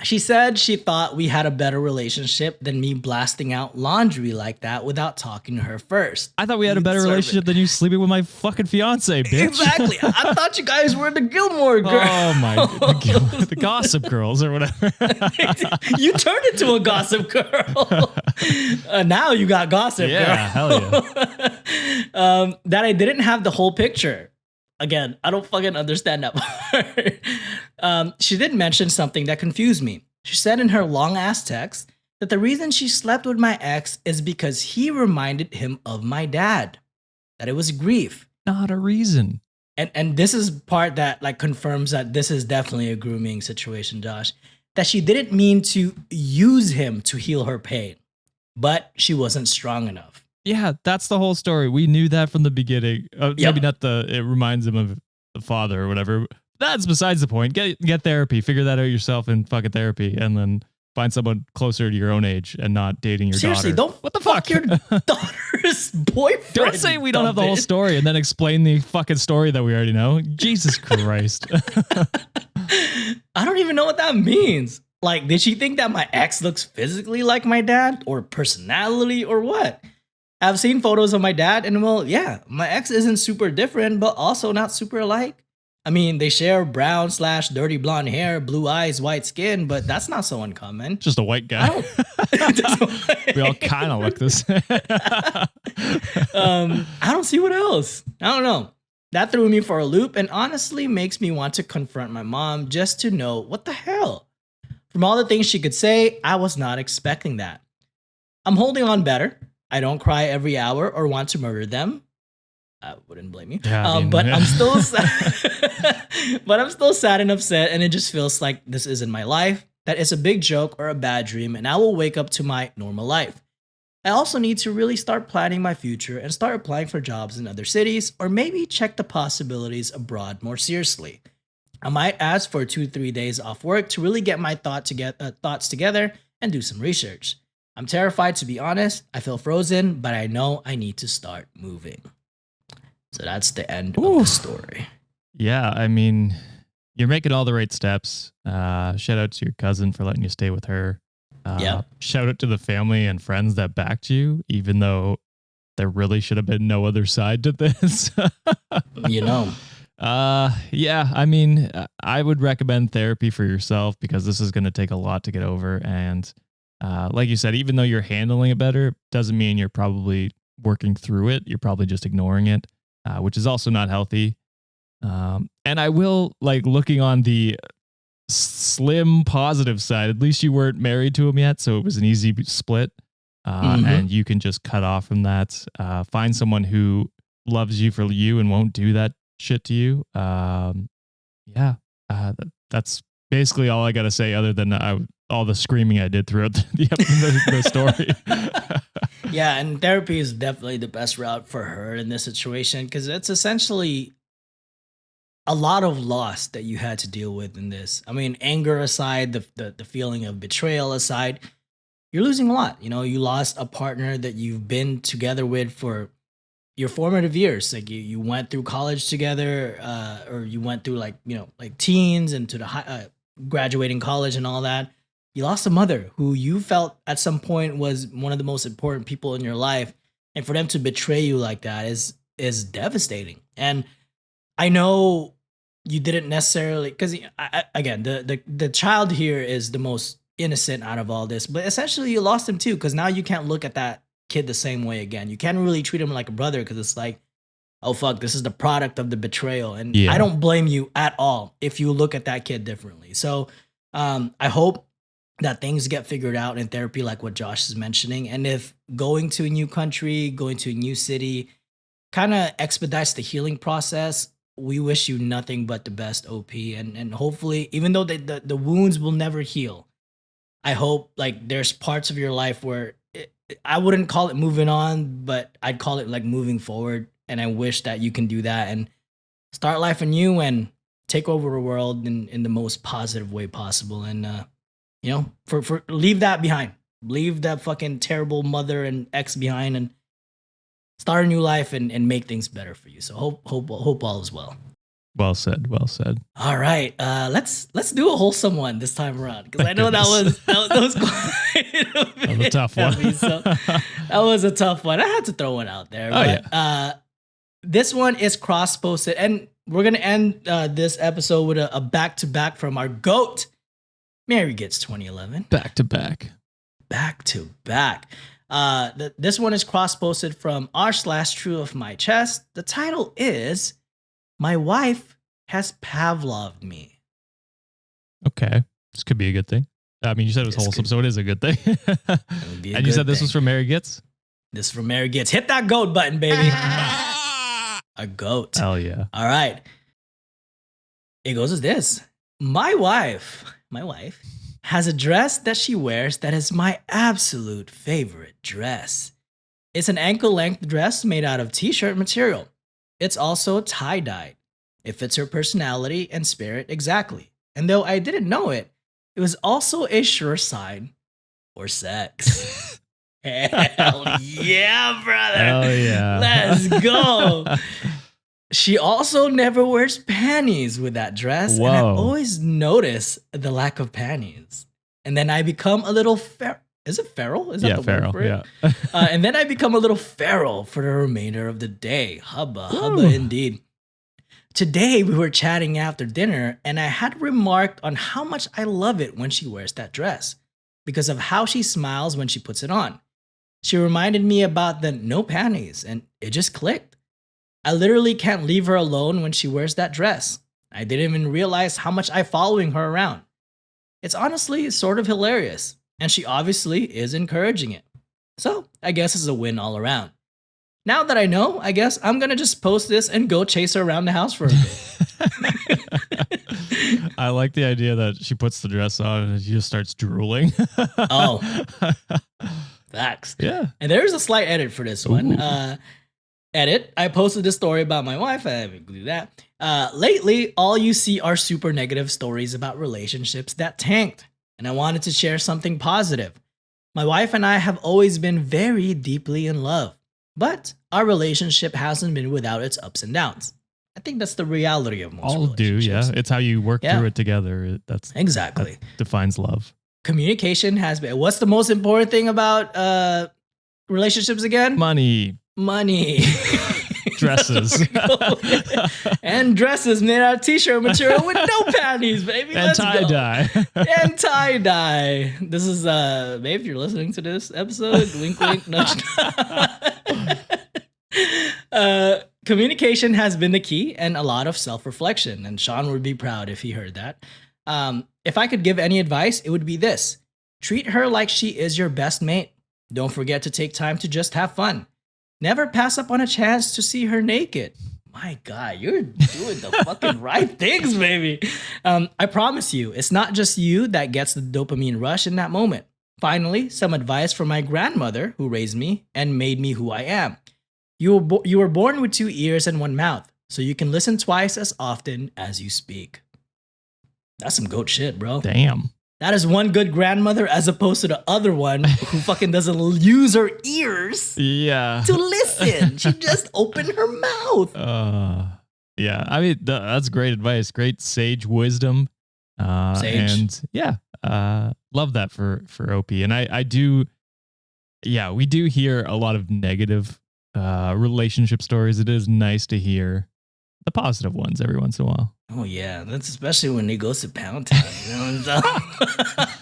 S1: She said she thought we had a better relationship than me blasting out laundry like that without talking to her first.
S3: I thought we had a better relationship than you sleeping with my fucking fiance, bitch.
S1: Exactly. I thought you guys were the Gilmore Girls.
S3: Oh my, the Gossip Girls or whatever.
S1: You turned into a Gossip Girl. Now you got Gossip Girl.
S3: Yeah, hell yeah.
S1: That I didn't have the whole picture. Again, I don't fucking understand that part. She did mention something that confused me. She said in her long-ass text that the reason she slept with my ex is because he reminded him of my dad. That it was grief.
S3: Not a reason.
S1: And this is part that like confirms that this is definitely a grooming situation, Josh. That she didn't mean to use him to heal her pain, but she wasn't strong enough.
S3: Yeah, that's the whole story. We knew that from the beginning. Maybe not it reminds him of the father or whatever. That's besides the point. Get therapy. Figure that out yourself in fucking therapy, and then find someone closer to your own age and not dating your
S1: Seriously,
S3: daughter.
S1: don't what the fuck your daughter's boyfriend.
S3: Don't say we don't have the whole story and then explain the fucking story that we already know. Jesus Christ.
S1: I don't even know what that means. Like, did she think that my ex looks physically like my dad or personality or what? I've seen photos of my dad, and well, yeah, my ex isn't super different, but also not super alike. I mean, they share brown slash dirty blonde hair, blue eyes, white skin, but that's not so uncommon.
S3: Just a white
S1: I
S3: guy.
S1: don't.
S3: We all kind of look the same.
S1: I don't see what else. I don't know. That threw me for a loop and honestly makes me want to confront my mom just to know what the hell. From all the things she could say, I was not expecting that. I'm holding on better. I don't cry every hour or want to murder them. I wouldn't blame you.
S3: Yeah, I mean,
S1: but
S3: yeah.
S1: I'm still but I'm still sad and upset, and it just feels like this isn't my life, that it's a big joke or a bad dream, and I will wake up to my normal life. I also need to really start planning my future and start applying for jobs in other cities, or maybe check the possibilities abroad more seriously. I might ask for 2-3 days off work to really get my thoughts together and do some research. I'm terrified, to be honest. I feel frozen, but I know I need to start moving. So that's the end of the story.
S3: Yeah, I mean, you're making all the right steps. Shout out to your cousin for letting you stay with her.
S1: Yeah.
S3: Shout out to the family and friends that backed you, even though there really should have been no other side to this.
S1: You know.
S3: Yeah, I mean, I would recommend therapy for yourself because this is going to take a lot to get over. And like you said, even though you're handling it better, doesn't mean you're probably working through it. You're probably just ignoring it, which is also not healthy. And I will, like, looking on the slim positive side, at least you weren't married to him yet, so it was an easy split. And you can just cut off from that. Find someone who loves you for you and won't do that shit to you. That's basically all I got to say, other than all the screaming I did throughout the story.
S1: Yeah, and therapy is definitely the best route for her in this situation because it's essentially a lot of loss that you had to deal with in this. I mean, anger aside, the feeling of betrayal aside, you're losing a lot. You know, you lost a partner that you've been together with for your formative years. Like you went through college together, or you went through like teens and to the graduating college and all that. You lost a mother who you felt at some point was one of the most important people in your life, and for them to betray you like that is devastating. And I know you didn't necessarily, because again, the child here is the most innocent out of all this, but essentially you lost him too, because now you can't look at that kid the same way again. You can't really treat him like a brother because it's like, oh fuck, this is the product of the betrayal, and
S3: Yeah.
S1: I don't blame you at all if you look at that kid differently. So I hope that things get figured out in therapy, like what Josh is mentioning, and if going to a new country, going to a new city kind of expedites the healing process, we wish you nothing but the best, OP, and hopefully, even though the wounds will never heal, I hope like there's parts of your life where I wouldn't call it moving on, but I'd call it like moving forward. And I wish that you can do that and start life anew and take over the world in the most positive way possible. And for leave that behind, leave that fucking terrible mother and ex behind, and start a new life and make things better for you. So hope all is well.
S3: Well said. Well said.
S1: All right, let's do a wholesome one this time around, because I know that was quite a
S3: tough one.
S1: heavy, so that was a tough one. I had to throw one out there. This one is cross posted, and we're gonna end this episode with a back to back from our GOAT, Mary Gets 2011.
S3: Back to back.
S1: Back to back. This one is cross posted from r/true of my chest. The title is "My Wife Has Pavlov'd Me."
S3: Okay, this could be a good thing. I mean, you said it was
S1: This
S3: wholesome,
S1: could-
S3: so it is a good thing.
S1: would be a
S3: And you
S1: good
S3: said this
S1: thing.
S3: was from Mary Gets?
S1: This is from Mary Gets. Hit that GOAT button, baby. A GOAT.
S3: Hell yeah.
S1: All right. It goes as this. My wife has a dress that she wears that is my absolute favorite dress. It's an ankle-length dress made out of t-shirt material. It's also tie-dyed. It fits her personality and spirit exactly. And though I didn't know it, it was also a sure sign for sex. Hell yeah, brother.
S3: Hell yeah.
S1: Let's go. She also never wears panties with that dress. And I
S3: Whoa.
S1: always notice the lack of panties. And then I become a little Is it feral? Is that
S3: Yeah,
S1: the
S3: feral.
S1: word for it?
S3: Yeah.
S1: And then I become a little feral for the remainder of the day. Hubba, hubba
S3: Woo.
S1: indeed. Today we were chatting after dinner, and I had remarked on how much I love it when she wears that dress because of how she smiles when she puts it on. She reminded me about the no panties, and it just clicked. I literally can't leave her alone when she wears that dress. I didn't even realize how much I'm following her around. It's honestly sort of hilarious, and she obviously is encouraging it. So I guess it's a win all around. Now that I know, I guess I'm gonna just post this and go chase her around the house for a bit.
S3: I like the idea that she puts the dress on and she just starts drooling.
S1: Oh, facts.
S3: Yeah.
S1: And there's a slight edit for this one. Edit. I posted this story about my wife. I haven't do that. Lately, all you see are super negative stories about relationships that tanked. And I wanted to share something positive. My wife and I have always been very deeply in love, but our relationship hasn't been without its ups and downs. I think that's the reality of most
S3: All do,
S1: relationships.
S3: yeah. It's how you work
S1: Yeah.
S3: through it together. That's
S1: Exactly.
S3: that defines love.
S1: Communication has been. What's the most important thing about relationships again?
S3: Money,
S1: Money.
S3: dresses,
S1: And dresses made out of t-shirt material with no panties, baby.
S3: and
S1: Let's
S3: tie
S1: go.
S3: dye.
S1: And tie-dye. This is babe, if you're listening to this episode, wink wink nudge. Communication has been the key and a lot of self-reflection, and Sean would be proud if he heard that. If I could give any advice, it would be this: treat her like she is your best mate. Don't forget to take time to just have fun. Never pass up on a chance to see her naked. My God, you're doing the fucking right things, baby. I promise you, it's not just you that gets the dopamine rush in that moment. Finally, some advice from my grandmother who raised me and made me who I am. You were born with 2 ears and 1 mouth, so you can listen twice as often as you speak. That's some goat shit, bro.
S3: Damn.
S1: That is one good grandmother as opposed to the other one who fucking doesn't use her ears
S3: Yeah.
S1: to listen. She just opened her mouth.
S3: Yeah. I mean, that's great advice. Great sage wisdom.
S1: Sage.
S3: And yeah, love that for OP. And I do, yeah, we do hear a lot of negative relationship stories. It is nice to hear the positive ones every once in a while.
S1: Oh yeah, that's especially when he goes to Pound Town. You know what I'm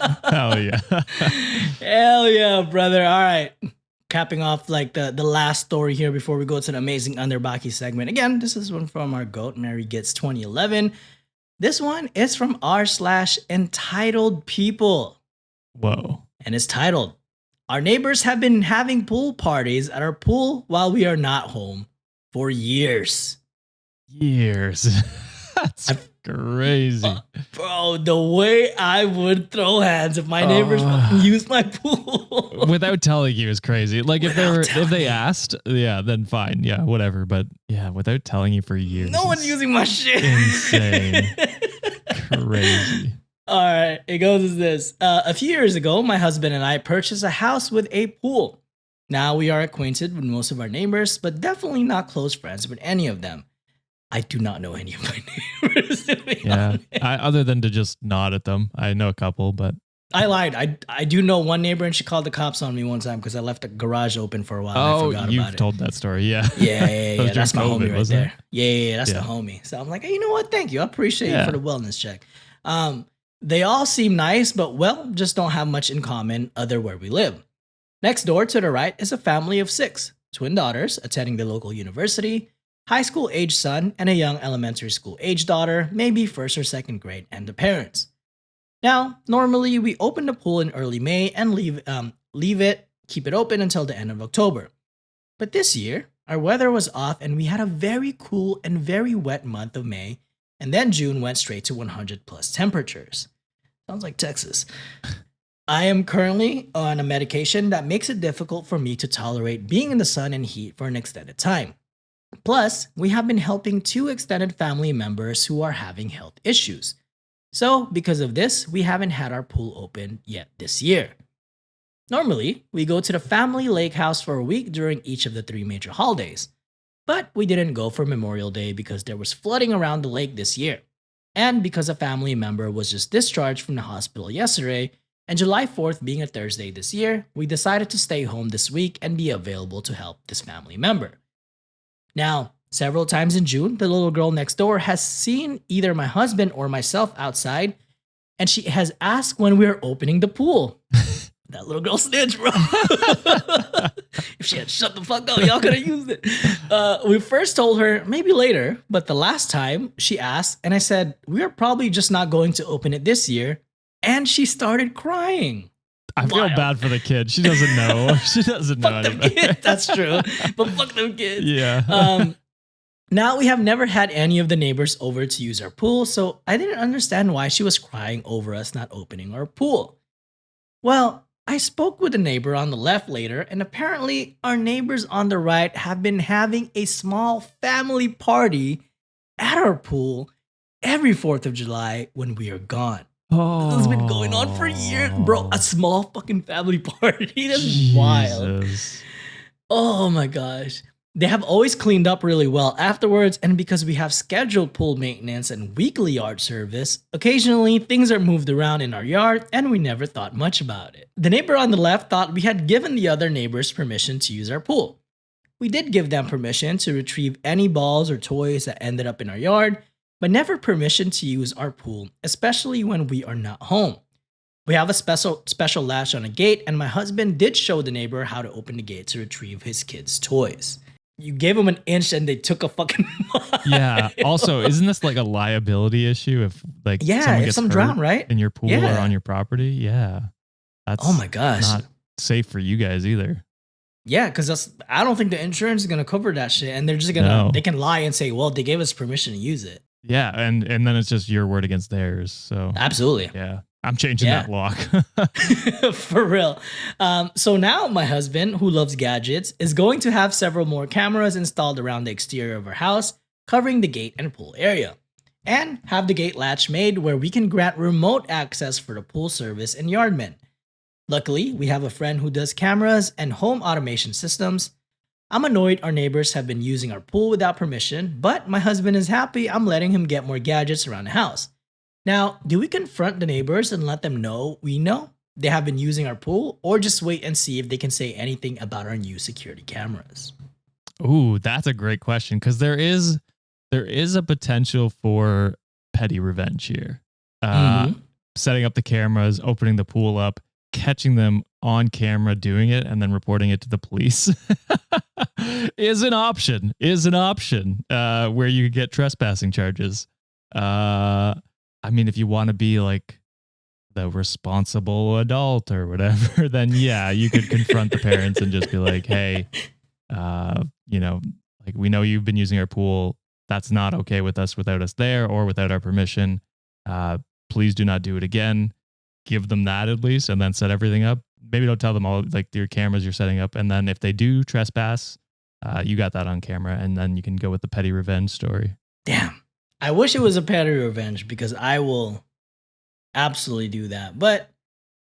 S1: saying?
S3: Hell yeah.
S1: Hell yeah, brother. All right. Capping off like the last story here before we go to the Amazing Underbakke segment. Again, this is one from our GOAT, Mary Gets 2011. This one is from r/entitled people.
S3: Whoa.
S1: And it's titled, "Our neighbors have been having pool parties at our pool while we are not home for years."
S3: Years. That's crazy.
S1: Bro, the way I would throw hands if my neighbors fucking used my pool.
S3: Without telling you is crazy. Like if
S1: Without
S3: they
S1: telling.
S3: asked, yeah, then fine. Yeah, whatever. But yeah, without telling you for years.
S1: No one's
S3: is
S1: using my shit.
S3: insane. Crazy.
S1: All right, it goes as this. A few years ago, my husband and I purchased a house with a pool. Now we are acquainted with most of our neighbors, but definitely not close friends with any of them. I do not know any of my neighbors, to be
S3: Yeah.
S1: honest.
S3: Other than to just nod at them. I know a couple, but
S1: I lied. I do know one neighbor, and she called the cops on me one time because I left the garage open for a while. And I forgot
S3: you've
S1: about it.
S3: told that story. Yeah.
S1: Yeah.
S3: That was
S1: That's my
S3: during
S1: homie
S3: COVID,
S1: right
S3: wasn't
S1: there. Yeah, that's
S3: Yeah.
S1: the homie. So I'm like, hey, you know what? Thank you. I appreciate
S3: Yeah.
S1: you for the wellness check. They all seem nice, but well, just don't have much in common other where we live. Next door to the right is a family of 6 twin daughters attending the local university, high school age son, and a young elementary school age daughter, maybe first or second grade, and the parents. Now, normally we open the pool in early May and keep it open until the end of October. But this year, our weather was off and we had a very cool and very wet month of May, and then June went straight to 100 plus temperatures. Sounds like Texas. I am currently on a medication that makes it difficult for me to tolerate being in the sun and heat for an extended time. Plus, we have been helping 2 extended family members who are having health issues. So, because of this, we haven't had our pool open yet this year. Normally, we go to the family lake house for a week during each of the 3 major holidays. But we didn't go for Memorial Day because there was flooding around the lake this year. And because a family member was just discharged from the hospital yesterday, And July 4th being a Thursday this year, we decided to stay home this week and be available to help this family member. Now, several times in June, the little girl next door has seen either my husband or myself outside, and she has asked when we are opening the pool. That little girl snitch, bro. If she had shut the fuck up, y'all could have used it. We first told her maybe later, but the last time she asked, and I said, we're probably just not going to open it this year. And she started crying.
S3: I feel bad for the kid. She doesn't know. She doesn't know
S1: Fuck them
S3: anything.
S1: kids. That's true. But fuck them kids.
S3: Yeah.
S1: Now we have never had any of the neighbors over to use our pool, so I didn't understand why she was crying over us not opening our pool. Well, I spoke with a neighbor on the left later, and apparently our neighbors on the right have been having a small family party at our pool every 4th of July when we are gone.
S3: Oh,
S1: This has been going on for years, bro. A small fucking family party. That's wild.
S3: Jesus.
S1: Oh my gosh. They have always cleaned up really well afterwards, and because we have scheduled pool maintenance and weekly yard service, occasionally things are moved around in our yard and we never thought much about it. The neighbor on the left thought we had given the other neighbors permission to use our pool. We did give them permission to retrieve any balls or toys that ended up in our yard, but never permission to use our pool, especially when we are not home. We have a special latch on a gate, and my husband did show the neighbor how to open the gate to retrieve his kids' toys. You gave them an inch and they took a fucking mile.
S3: Yeah. Also, isn't this like a liability issue if like someone
S1: if
S3: gets
S1: some
S3: hurt
S1: drown, right?
S3: in your pool or
S1: Yeah.
S3: on your property? Yeah. That's
S1: Oh my gosh.
S3: not safe for you guys either.
S1: Yeah, because I don't think the insurance is gonna cover that shit, and they're just
S3: No.
S1: they can lie and say, well, they gave us permission to use it.
S3: Yeah, and then it's just your word against theirs. So
S1: Absolutely.
S3: yeah, I'm changing
S1: Yeah.
S3: that lock.
S1: For real. So now my husband, who loves gadgets, is going to have several more cameras installed around the exterior of our house, covering the gate and pool area, and have the gate latch made where we can grant remote access for the pool service and yardmen. Luckily, we have a friend who does cameras and home automation systems. I'm annoyed our neighbors have been using our pool without permission, but my husband is happy I'm letting him get more gadgets around the house. Now, do we confront the neighbors and let them know we know they have been using our pool, or just wait and see if they can say anything about our new security cameras?
S3: Ooh, that's a great question because there is a potential for petty revenge here. Setting up the cameras, opening the pool up, catching them on camera doing it, and then reporting it to the police is an option. Where you get trespassing charges. I mean, if you want to be like the responsible adult or whatever, then yeah, you could confront the parents and just be like, hey, like we know you've been using our pool. That's not okay with us without us there or without our permission. Please do not do it again. Give them that at least, and then set everything up. Maybe don't tell them all like your cameras you're setting up. And then if they do trespass, you got that on camera, and then you can go with the petty revenge story.
S1: Damn. I wish it was a petty revenge because I will absolutely do that. But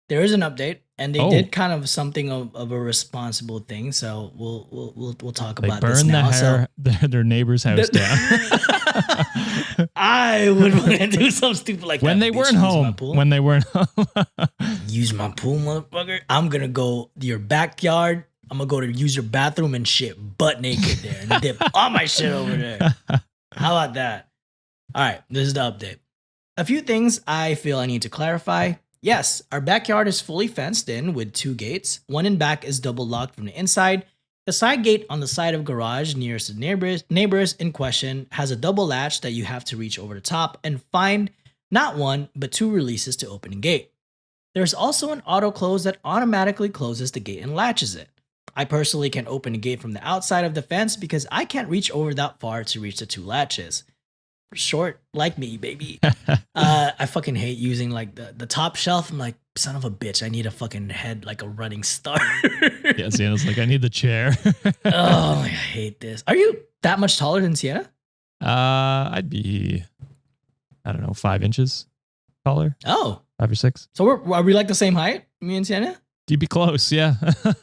S1: there is an update, and they did kind of something of a responsible thing. So we'll talk
S3: They
S1: about this
S3: burn
S1: now.
S3: their neighbor's house down.
S1: I would want to do something stupid like
S3: when
S1: that.
S3: they
S1: Bitch,
S3: weren't
S1: use my
S3: home.
S1: pool.
S3: When they weren't home.
S1: Use my pool, motherfucker. I'm gonna go to your backyard. I'm gonna go to use your bathroom and shit butt naked there and dip all my shit over there. How about that? All right, this is the update. A few things I feel I need to clarify. Yes, our backyard is fully fenced in with 2 gates. One in back is double locked from the inside. The side gate on the side of garage nearest the neighbors in question has a double latch that you have to reach over the top and find not 1, but 2 releases to open the gate. There's also an auto close that automatically closes the gate and latches it. I personally can open the gate from the outside of the fence because I can't reach over that far to reach the 2 latches. Short like me, baby. I fucking hate using like the top shelf. I'm like, son of a bitch, I need a fucking head like a running start.
S3: Yeah, Sienna's like, I need the chair.
S1: Oh, I hate this. Are you that much taller than Sienna?
S3: I'd be, I don't know, 5 inches taller.
S1: Oh,
S3: 5 or 6.
S1: so are we like the same height, me and Sienna?
S3: You'd be close, yeah.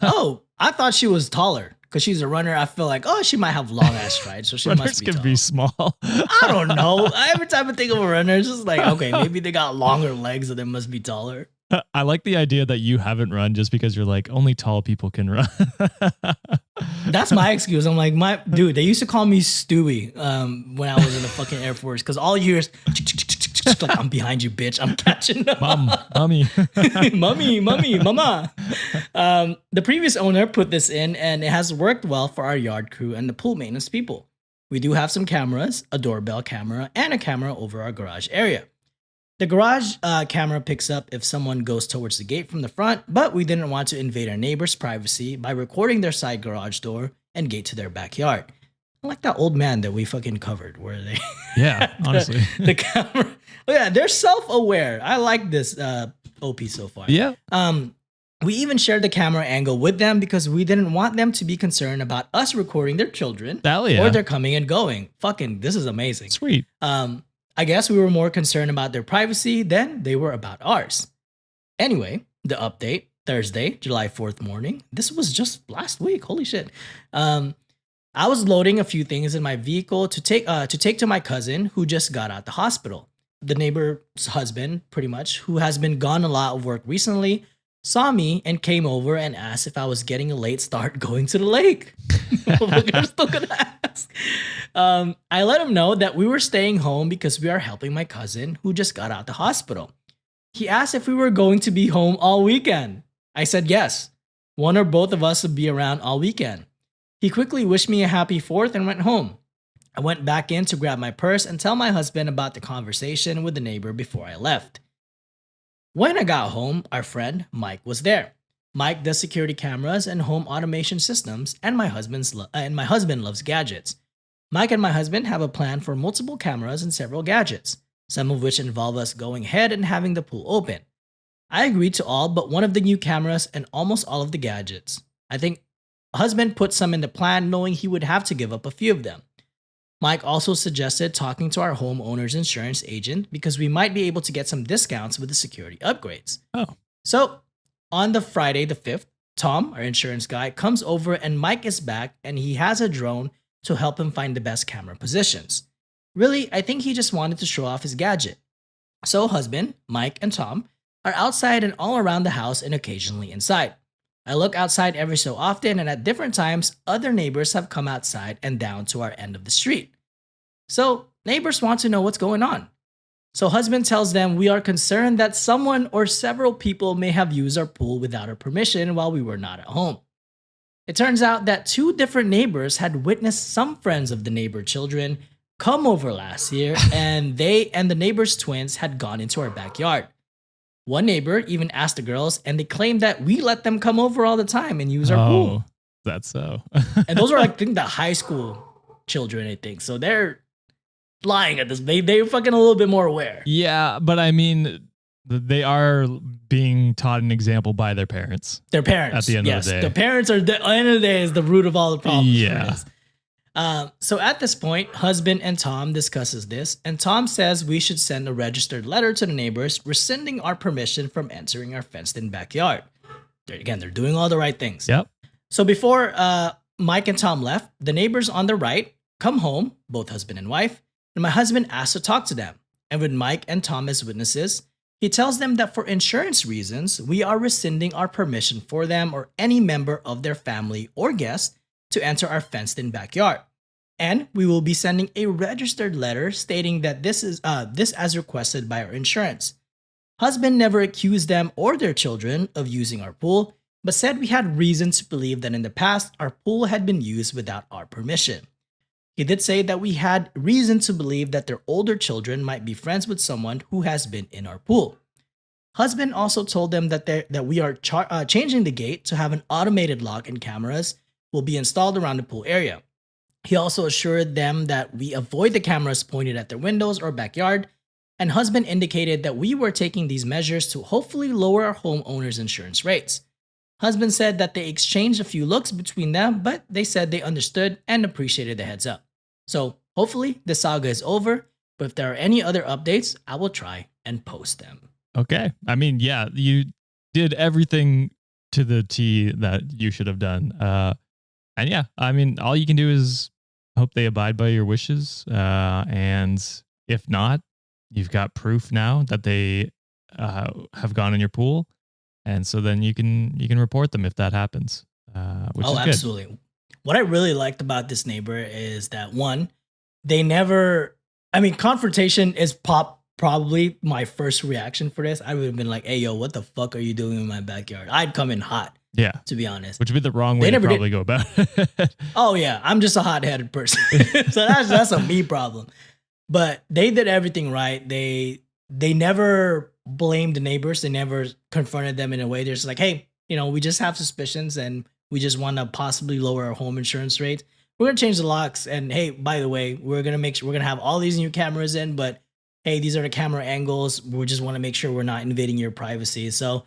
S1: Oh, I thought she was taller because she's a runner. I feel like, she might have long ass strides, so she
S3: Runners
S1: must be
S3: can
S1: tall.
S3: be small.
S1: I don't know. Every time I think of a runner, it's just like, okay, maybe they got longer legs, so they must be taller.
S3: I like the idea that you haven't run just because you're like, only tall people can run.
S1: That's my excuse. I'm like, dude, they used to call me Stewie when I was in the fucking Air Force because all you hear is like, I'm behind you, bitch. I'm catching up.
S3: Mommy.
S1: Mommy, mama. The previous owner put this in and it has worked well for our yard crew and the pool maintenance people. We do have some cameras, a doorbell camera, and a camera over our garage area. The garage camera picks up if someone goes towards the gate from the front, but we didn't want to invade our neighbor's privacy by recording their side garage door and gate to their backyard. I like that old man that we fucking covered where they...
S3: Yeah, honestly.
S1: the camera... Oh yeah, they're self-aware. I like this OP so far.
S3: Yeah.
S1: We even shared the camera angle with them because we didn't want them to be concerned about us recording their children or their coming and going. Fucking, this is amazing.
S3: Sweet.
S1: I guess we were more concerned about their privacy than they were about ours. Anyway, the update, Thursday, July 4th morning. This was just last week. Holy shit. I was loading a few things in my vehicle to take to my cousin who just got out the hospital. The neighbor's husband, pretty much, who has been gone a lot of work recently, saw me and came over and asked if I was getting a late start going to the lake. I'm still gonna ask. I let him know that we were staying home because we are helping my cousin who just got out the hospital. He asked if we were going to be home all weekend. I said yes. One or both of us would be around all weekend. He quickly wished me a happy 4th and went home. I went back in to grab my purse and tell my husband about the conversation with the neighbor before I left. When I got home, our friend Mike was there. Mike does security cameras and home automation systems, and my husband loves gadgets. Mike and my husband have a plan for multiple cameras and several gadgets, some of which involve us going ahead and having the pool open. I agreed to all but one of the new cameras and almost all of the gadgets. I think husband put some in the plan knowing he would have to give up a few of them. Mike also suggested talking to our homeowner's insurance agent because we might be able to get some discounts with the security upgrades.
S3: Oh.
S1: So, on the Friday the 5th, Tom, our insurance guy, comes over and Mike is back and he has a drone to help him find the best camera positions. Really, I think he just wanted to show off his gadget. So, husband, Mike, and Tom are outside and all around the house and occasionally inside. I look outside every so often, and at different times, other neighbors have come outside and down to our end of the street. So, neighbors want to know what's going on. So, husband tells them we are concerned that someone or several people may have used our pool without our permission while we were not at home. It turns out that 2 different neighbors had witnessed some friends of the neighbor children come over last year, and they and the neighbor's twins had gone into our backyard. One neighbor even asked the girls, and they claimed that we let them come over all the time and use our pool.
S3: That's so.
S1: And those are, I think, the high school children, I think. So they're lying at this. They're fucking a little bit more aware.
S3: Yeah, but I mean, they are being taught an example by their parents.
S1: Their parents.
S3: At the end of the day.
S1: The parents are, at the end of the day, is the root of all the problems.
S3: Yeah.
S1: So at this point, husband and Tom discusses this, and Tom says we should send a registered letter to the neighbors rescinding our permission from entering our fenced-in backyard. They're doing all the right things.
S3: Yep.
S1: So before Mike and Tom left, the neighbors on the right come home, both husband and wife, and my husband asks to talk to them. And with Mike and Tom as witnesses, he tells them that for insurance reasons, we are rescinding our permission for them or any member of their family or guest to enter our fenced-in backyard. And we will be sending a registered letter stating that this as requested by our insurance. Husband never accused them or their children of using our pool, but said we had reason to believe that in the past our pool had been used without our permission. He did say that we had reason to believe that their older children might be friends with someone who has been in our pool. Husband also told them that we are changing the gate to have an automated lock and cameras will be installed around the pool area. He also assured them that we avoid the cameras pointed at their windows or backyard, and husband indicated that we were taking these measures to hopefully lower our homeowners' insurance rates. Husband said that they exchanged a few looks between them, but they said they understood and appreciated the heads up. So hopefully the saga is over, but if there are any other updates, I will try and post them.
S3: Okay. I mean, yeah, you did everything to the T that you should have done. And yeah, I mean, all you can do is hope they abide by your wishes. And if not, you've got proof now that they have gone in your pool, and so then you can report them if that happens, which is good.
S1: Absolutely. What I really liked about this neighbor is that one, they never. I mean, confrontation is probably my first reaction for this. I would have been like, "Hey, yo, what the fuck are you doing in my backyard?" I'd come in hot.
S3: Yeah,
S1: to be honest,
S3: which would be the wrong way to probably go about it.
S1: Oh yeah, I'm just a hot-headed person, so that's a me problem. But they did everything right. They never blamed the neighbors. They never confronted them in a way. They're just like, hey, we just have suspicions and we just want to possibly lower our home insurance rate. We're gonna change the locks, and hey, by the way, we're gonna make sure we're gonna have all these new cameras in. But hey, these are the camera angles. We just want to make sure we're not invading your privacy. So,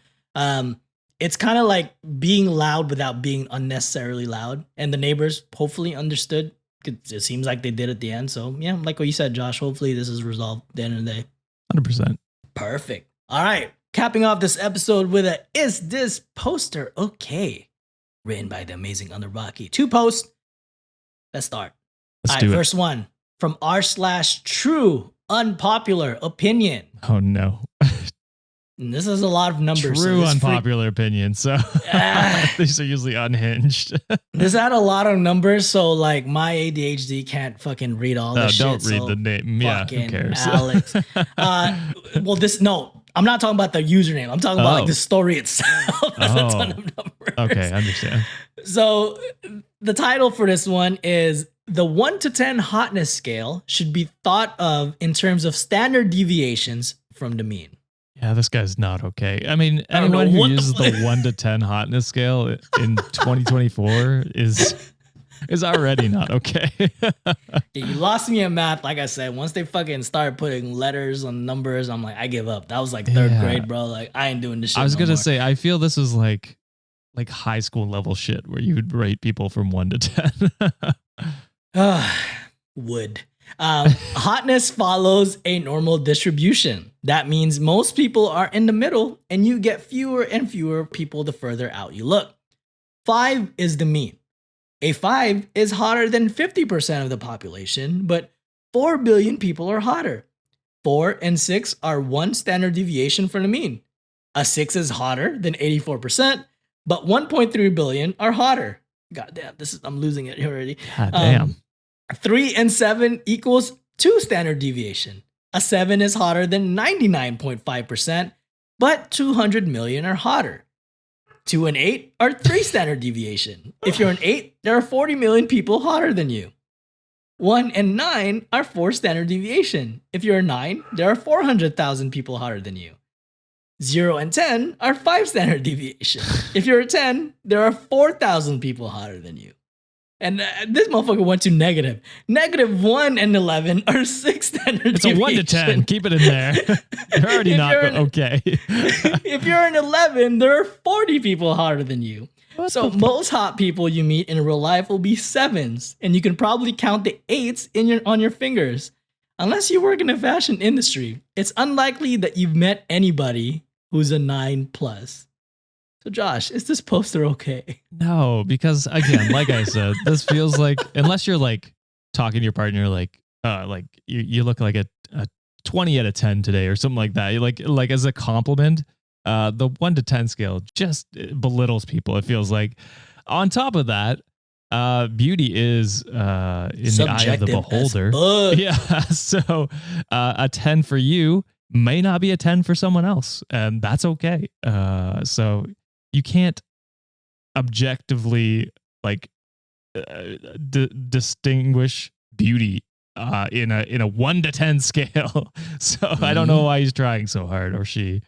S1: it's kind of like being loud without being unnecessarily loud. And the neighbors hopefully understood. It seems like they did at the end. So, yeah, like what you said, Josh, hopefully this is resolved at the end of the day.
S3: 100%.
S1: Perfect. All right. Capping off this episode with a Is This Poster Okay? Written by the Amazing Underbakke. 2 posts. Let's start.
S3: Let's do it.
S1: First one from r/true unpopular opinion.
S3: Oh, no.
S1: And this is a lot of numbers.
S3: True unpopular opinion. So these are usually unhinged.
S1: This had a lot of numbers, so like my ADHD can't fucking read all this shit.
S3: Don't read the name. Yeah, who cares?
S1: Alex. I'm not talking about the username. I'm talking about like the story itself. There's a ton of numbers.
S3: Okay, I understand.
S1: So the title for this one is the 1 to 10 hotness scale should be thought of in terms of standard deviations from the mean.
S3: Yeah, this guy's not okay. I mean, anyone who uses the 1 to 10 hotness scale in 2024 is already not okay.
S1: You lost me in math. Like I said, once they fucking started putting letters on numbers, I'm like, I give up. That was like 3rd grade, bro. Like, I ain't doing this shit.
S3: I was
S1: going to
S3: say, I feel this is like high school level shit where you would rate people from 1 to 10.
S1: Would. Hotness follows a normal distribution. That means most people are in the middle and you get fewer and fewer people the further out you look. 5 is the mean. A 5 is hotter than 50% of the population, but 4 billion people are hotter. 4 and 6 are 1 standard deviation from the mean. A 6 is hotter than 84%, but 1.3 billion are hotter. God damn, I'm losing it already.
S3: God damn.
S1: 3 and 7 equals 2 standard deviation. A 7 is hotter than 99.5%, but 200 million are hotter. 2 and 8 are 3 standard deviation. If you're an 8, there are 40 million people hotter than you. 1 and 9 are 4 standard deviation. If you're a 9, there are 400,000 people hotter than you. 0 and 10 are 5 standard deviation. If you're a 10, there are 4,000 people hotter than you. And this motherfucker went to negative. Negative 1 and 11 are 6 standard deviation.
S3: It's a 1 to 10. Keep it in there. You're already not okay.
S1: If you're an 11, there are 40 people hotter than you. So most hot people you meet in real life will be 7s, and you can probably count the 8s on your fingers. Unless you work in the fashion industry, it's unlikely that you've met anybody who's a 9 plus. So Josh, is this poster okay?
S3: No, because again, like I said, this feels like, unless you're like talking to your partner, like you look like a 20 out of 10 today or something like that. Like as a compliment, the 1 to 10 scale just belittles people. It feels like. On top of that, beauty is in the eye of the beholder. Yeah. So a 10 for you may not be a 10 for someone else, and that's okay. So you can't objectively distinguish beauty in a 1 to 10 scale. So I don't know why he's trying so hard, or she.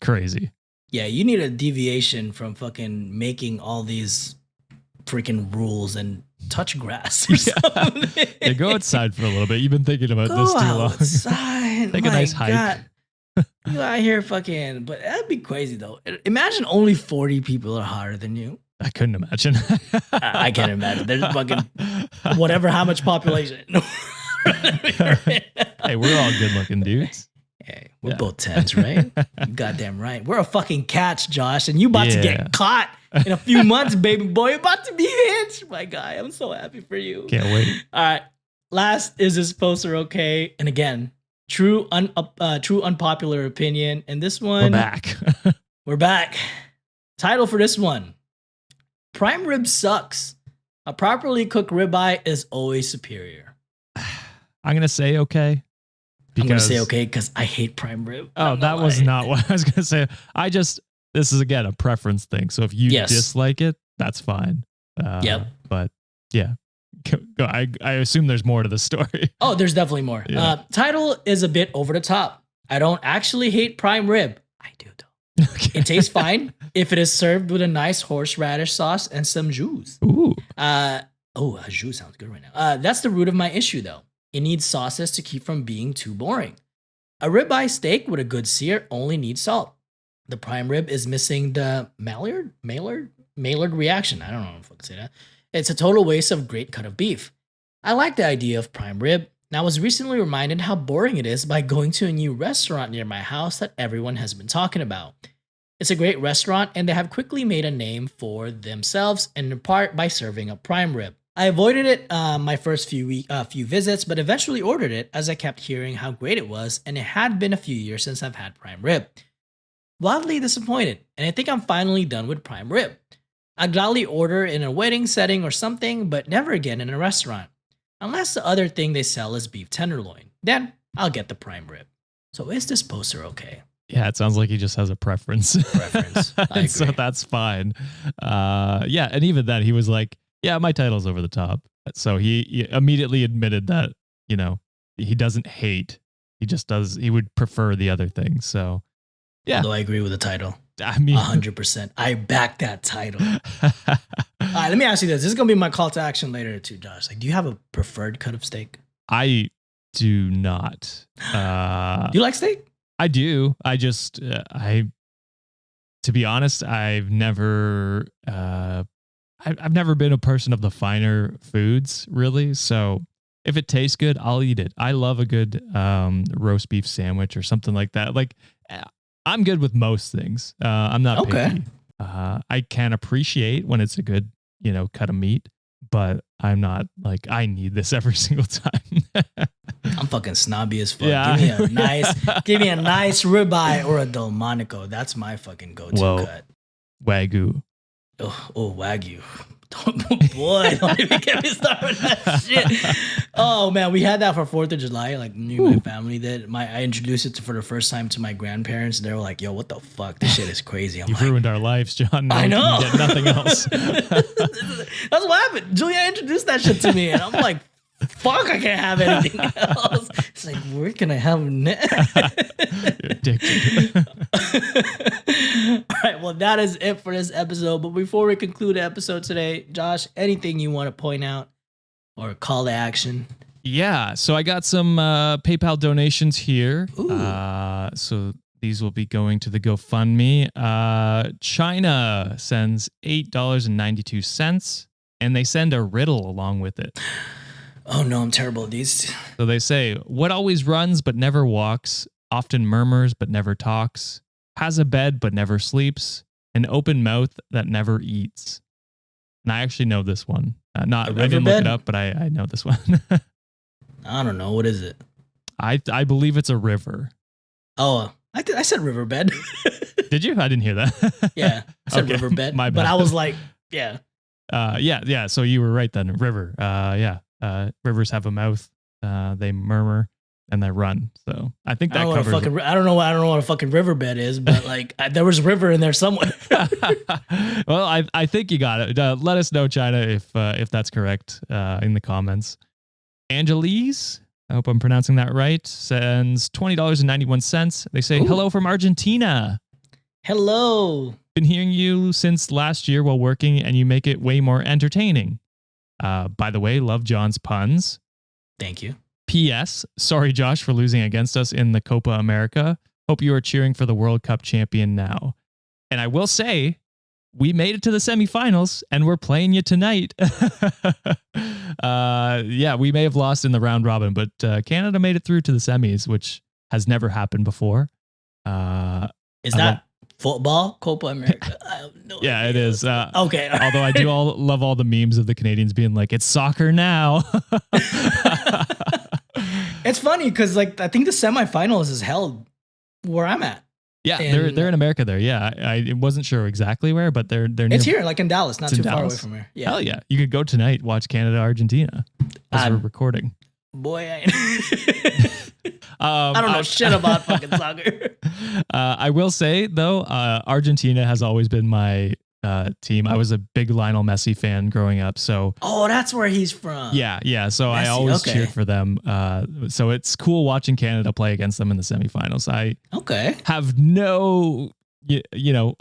S3: Crazy.
S1: Yeah, you need a deviation from fucking making all these freaking rules and touch grass or something.
S3: Yeah, go outside for a little bit. You've been thinking about this too long.
S1: Outside.
S3: Take a nice hike.
S1: You out here fucking, but that'd be crazy though. Imagine only 40 people are hotter than you.
S3: I couldn't imagine.
S1: I can't imagine. There's fucking how much population.
S3: Hey, we're all good looking dudes.
S1: Hey, we're both 10s, right? You goddamn right. We're a fucking catch, Josh, and you about to get caught in a few months, baby boy. You're about to be hitched, my guy. I'm so happy for you.
S3: Can't wait.
S1: All right. Last, is this poster okay? And again, True unpopular opinion. And this
S3: We're
S1: one,
S3: back.
S1: we're back. Title for this one: prime rib sucks. A properly cooked ribeye is always superior.
S3: I'm gonna say okay.
S1: I'm gonna say okay because I hate prime rib.
S3: Oh, that was not what I was gonna say. This is again a preference thing. So if you dislike it, that's fine.
S1: Yep.
S3: But yeah, I assume there's more to the story.
S1: Oh, there's definitely more.
S3: Yeah.
S1: Title is a bit over the top. I don't actually hate prime rib. I do though.
S3: Okay.
S1: It tastes fine if it is served with a nice horseradish sauce and some jus.
S3: Ooh.
S1: Jus sounds good right now. That's the root of my issue though. It needs sauces to keep from being too boring. A ribeye steak with a good sear only needs salt. The prime rib is missing the Maillard reaction. I don't know if I can say that. It's a total waste of great cut of beef. I like the idea of prime rib, and I was recently reminded how boring it is by going to a new restaurant near my house that everyone has been talking about. It's a great restaurant, and they have quickly made a name for themselves, and in part by serving a prime rib. I avoided it my first few visits, but eventually ordered it as I kept hearing how great it was, and it had been a few years since I've had prime rib. Wildly disappointed, and I think I'm finally done with prime rib. I'd gladly order in a wedding setting or something, but never again in a restaurant. Unless the other thing they sell is beef tenderloin. Then I'll get the prime rib. So is this poster okay?
S3: Yeah, it sounds like he just has a preference. I agree. So that's fine. Yeah, and even then he was like, yeah, my title's over the top. So he immediately admitted that, he doesn't hate. He would prefer the other thing. So yeah.
S1: Although I agree with the title.
S3: I mean,
S1: 100%. I back that title. All right, let me ask you this. This is going to be my call to action later too, Josh. Like, do you have a preferred cut of steak?
S3: I do not.
S1: Do you like steak?
S3: I do. I just, to be honest, I've never been a person of the finer foods really. So if it tastes good, I'll eat it. I love a good roast beef sandwich or something like that. Like, I'm good with most things. I'm not picky. I can appreciate when it's a good, cut of meat, but I'm not like, I need this every single time.
S1: I'm fucking snobby as fuck.
S3: Yeah.
S1: Give me a nice ribeye or a Delmonico. That's my fucking go-to cut.
S3: Wagyu.
S1: Oh, Wagyu. Boy, don't even get me started with that shit. Oh man, we had that for 4th of July. Like me and my family did. I introduced it for the first time to my grandparents. They were like, "Yo, what the fuck? This shit is crazy."
S3: You've ruined our lives, John. Now
S1: I know.
S3: We get nothing else.
S1: That's what happened. Julia introduced that shit to me, and I'm like, "Fuck, I can't have anything else." It's like, where can I have next?
S3: You're addicted.
S1: All right, well, that is it for this episode. But before we conclude the episode today, Josh, anything you want to point out or call to action?
S3: Yeah, so I got some PayPal donations here.
S1: Ooh.
S3: So these will be going to the GoFundMe. China sends $8.92, and they send a riddle along with it.
S1: Oh no, I'm terrible at these.
S3: So they say, what always runs but never walks, often murmurs but never talks, has a bed but never sleeps, an open mouth that never eats. And I actually know this one. I didn't look it up, but I know this one.
S1: I don't know. What is it?
S3: I believe it's a river.
S1: Oh, I said riverbed.
S3: Did you? I didn't hear that.
S1: Yeah, I said riverbed.
S3: My bad.
S1: But I was like, yeah.
S3: Yeah. So you were right then. River. Yeah. Rivers have a mouth. They murmur and they run. So I think that covers it.
S1: I don't know what a fucking riverbed is, but like there was river in there somewhere.
S3: Well, I think you got it. Let us know, China, if that's correct in the comments. Angelise, I hope I'm pronouncing that right, sends $20.91. They say, hello from Argentina.
S1: Hello.
S3: Been hearing you since last year while working, and you make it way more entertaining. By the way, love John's puns.
S1: Thank you.
S3: P.S. Sorry, Josh, for losing against us in the Copa America. Hope you are cheering for the World Cup champion now. And I will say, we made it to the semifinals, and we're playing you tonight. Yeah, we may have lost in the round robin, but Canada made it through to the semis, which has never happened before.
S1: Is that football, Copa America? I have no
S3: yeah,
S1: idea.
S3: it is.
S1: Okay.
S3: Although I do love all the memes of the Canadians being like, it's soccer now.
S1: It's it's funny because like I think the semifinals is held where I'm at.
S3: Yeah,
S1: And-
S3: they're in America there. Yeah, I wasn't sure exactly where, but they're near.
S1: It's here, like in Dallas, not
S3: It's
S1: too
S3: in
S1: far away
S3: Dallas?
S1: from here. Yeah,
S3: Hell yeah, you could go tonight, watch Canada Argentina as we're recording.
S1: boy, I don't know shit about fucking soccer.
S3: I will say though, Argentina has always been my team. I was a big Lionel Messi fan growing up, so
S1: Oh, that's where he's from.
S3: yeah. So I
S1: Messi,
S3: always
S1: okay.
S3: cheered for them. So it's cool watching Canada play against them in the semifinals. I
S1: Okay.
S3: have no,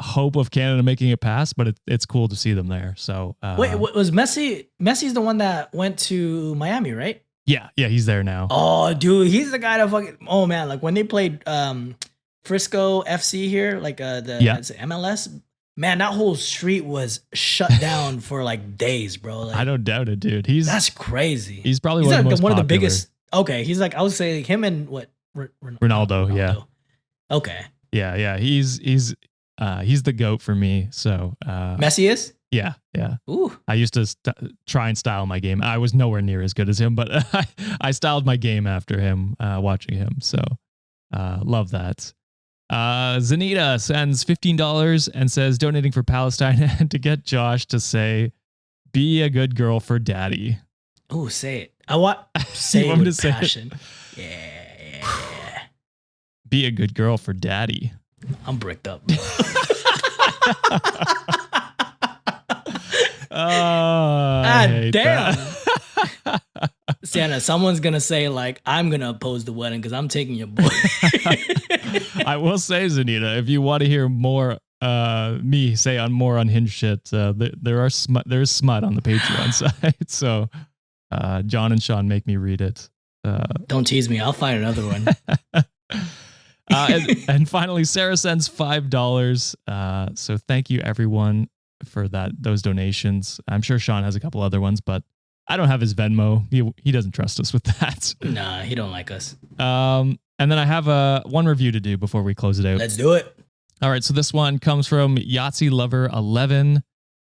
S3: hope of Canada making it past, but it's cool to see them there. So
S1: Wait, was Messi? Messi's the one that went to Miami, right?
S3: yeah, he's there now.
S1: Oh, dude, he's the guy that fucking. Oh man, like when they played Frisco FC here, like it's MLS. Man, that whole street was shut down for like days, bro. Like,
S3: I don't doubt it, dude.
S1: that's crazy.
S3: He's probably
S1: He's
S3: one of
S1: like
S3: the most
S1: one of the
S3: popular.
S1: biggest. Okay, he's like I would say him and what
S3: Ronaldo, yeah.
S1: Okay,
S3: Yeah. He's the GOAT for me. So
S1: Messi is.
S3: yeah.
S1: Ooh,
S3: I used to try and style my game. I was nowhere near as good as him, but I styled my game after him, watching him. So love that. Zanita sends $15 and says donating for Palestine and to get Josh to say, "Be a good girl for daddy."
S1: ooh, say it. I want say
S3: You
S1: it
S3: want me
S1: with
S3: to say it?
S1: passion. Yeah.
S3: Be a good girl for daddy.
S1: I'm bricked up.
S3: Oh, I hate
S1: damn.
S3: that.
S1: Santa, someone's gonna say like, "I'm gonna oppose the wedding because I'm taking your boy."
S3: I will say, Zanita, if you want to hear more me say on more unhinged shit, there's smut on the Patreon side. So John and Sean make me read it.
S1: Don't tease me. I'll find another one.
S3: And finally, Sarah sends $5. So thank you everyone for those donations. I'm sure Sean has a couple other ones, but I don't have his Venmo. He doesn't trust us with that.
S1: Nah, he don't like us.
S3: And then I have one review to do before we close it out.
S1: Let's do it.
S3: All right, so this one comes from Yahtzee Lover 11.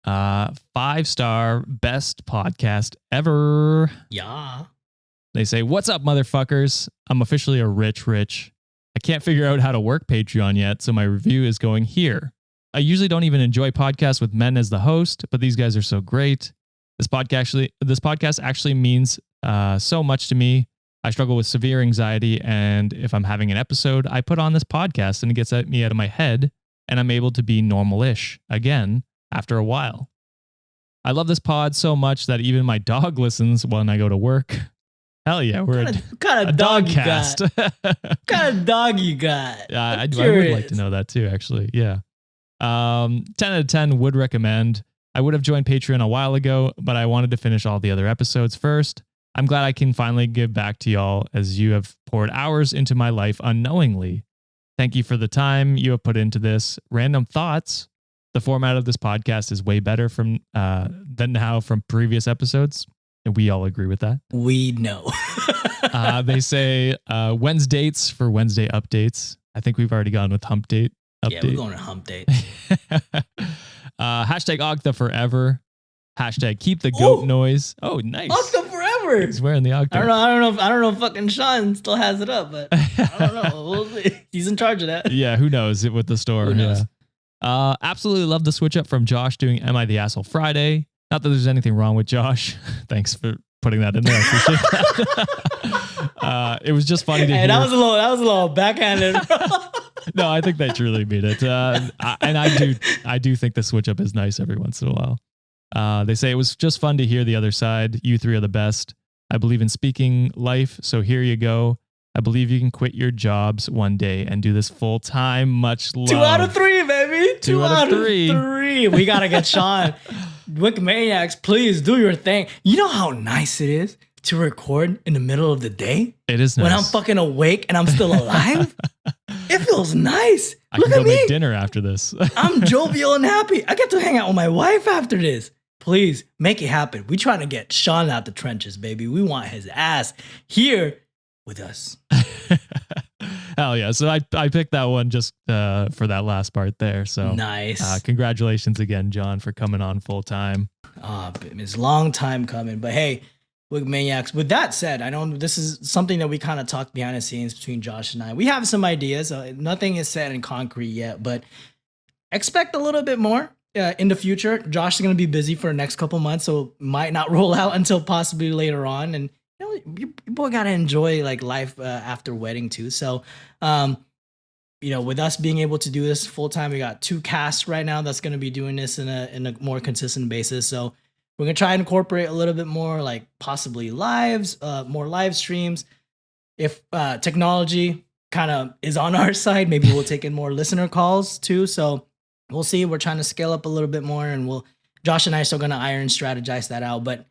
S3: 5-star best podcast ever.
S1: Yeah.
S3: They say, "What's up, motherfuckers? I'm officially a rich. I can't figure out how to work Patreon yet, so my review is going here. I usually don't even enjoy podcasts with men as the host, but these guys are so great. This podcast actually means so much to me. I struggle with severe anxiety, and if I'm having an episode, I put on this podcast and it gets me out of my head, and I'm able to be normal-ish again after a while. I love this pod so much that even my dog listens when I go to work. Hell yeah, we're
S1: What kind
S3: a
S1: of dog you
S3: cast.
S1: got? What kind of dog you got?
S3: I would like to know that too, actually. Yeah. 10 out of 10 would recommend. I would have joined Patreon a while ago, but I wanted to finish all the other episodes first. I'm glad I can finally give back to y'all as you have poured hours into my life unknowingly. Thank you for the time you have put into this. Random thoughts. The format of this podcast is way better than now from previous episodes. And we all agree with that.
S1: We know.
S3: They say Wednesdays for Wednesday updates. I think we've already gone with hump date update.
S1: Yeah, we're going to hump date.
S3: Hashtag Octa forever. Hashtag keep the goat noise. Oh, nice.
S1: Octa forever.
S3: He's wearing the Octa.
S1: I don't know if fucking Sean still has it up, but I don't know. We'll see. He's in charge of that.
S3: Yeah, who knows it with the store.
S1: Who knows?
S3: Yeah. Absolutely love the switch up from Josh doing Am I the Asshole Friday. Not that there's anything wrong with Josh. Thanks for putting that in there. I appreciate that. It was just funny to hear.
S1: That was a little backhanded.
S3: No, I think they truly mean it. And I do think the switch up is nice every once in a while. They say it was just fun to hear the other side. You three are the best. I believe in speaking life, so here you go. I believe you can quit your jobs one day and do this full time. Much love.
S1: 2 out of 3, baby.
S3: 2 out of 3.
S1: We gotta get Sean. Wikimaniacs, please do your thing. You know how nice it is to record in the middle of the day?
S3: It is nice.
S1: When I'm fucking awake and I'm still alive? It feels nice.
S3: I
S1: Look
S3: can
S1: at
S3: go
S1: me.
S3: make dinner after this.
S1: I'm jovial and happy. I get to hang out with my wife after this. Please make it happen. We trying to get Sean out the trenches, baby. We want his ass here with us.
S3: Hell yeah. So I picked that one just for that last part there. So
S1: Nice.
S3: Congratulations again, John, for coming on full time.
S1: It's a long time coming, but hey, Wiki Maniacs. With that said, I know this is something that we kind of talked behind the scenes between Josh and I. We have some ideas. Nothing is set in concrete yet, but expect a little bit more in the future. Josh is going to be busy for the next couple months, so might not roll out until possibly later on. And you know, you boy got to enjoy like life after wedding too. So, you know, with us being able to do this full time, we got 2 casts right now that's going to be doing this in a more consistent basis. So we're going to try and incorporate a little bit more, like possibly lives, more live streams. If technology kind of is on our side, maybe we'll take in more listener calls too. So we'll see. We're trying to scale up a little bit more, and Josh and I are still going to strategize that out, but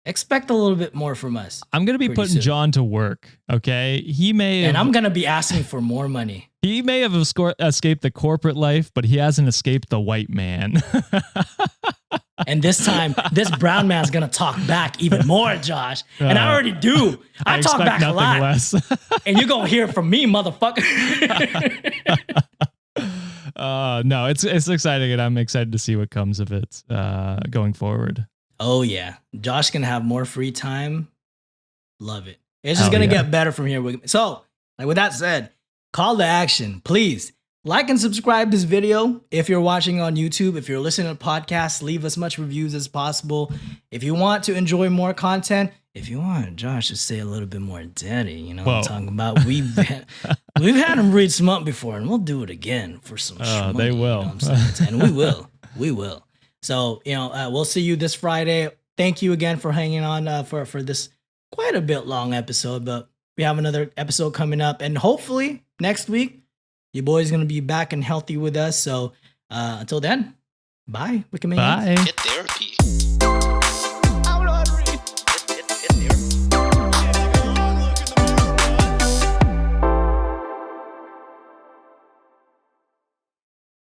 S1: expect a little bit more from us.
S3: I'm going to be putting
S1: soon.
S3: John to work. Okay. And
S1: I'm going to be asking for more money.
S3: He may have escaped the corporate life, but he hasn't escaped the white man.
S1: And this time, this brown man's going to talk back even more, Josh. And I already do. I talk back a lot.
S3: Less.
S1: And you're going to hear from me, motherfucker.
S3: No, it's exciting, and I'm excited to see what comes of it going forward.
S1: Oh, yeah. Josh can have more free time. Love it. It's just going to get better from here. So, like with that said, call to action. Please like and subscribe this video. If you're watching on YouTube, if you're listening to podcasts, leave as much reviews as possible. If you want to enjoy more content, if you want Josh to say a little bit more daddy, you know what I'm talking about? We've had him read smut before, and we'll do it again for some shmoney,
S3: they will.
S1: You know what I'm saying? And we will. So, you know, we'll see you this Friday. Thank you again for hanging on for this quite a bit long episode, but we have another episode coming up, and hopefully next week, your boy's going to be back and healthy with us. So until then, bye.
S3: Bye.
S2: Get therapy.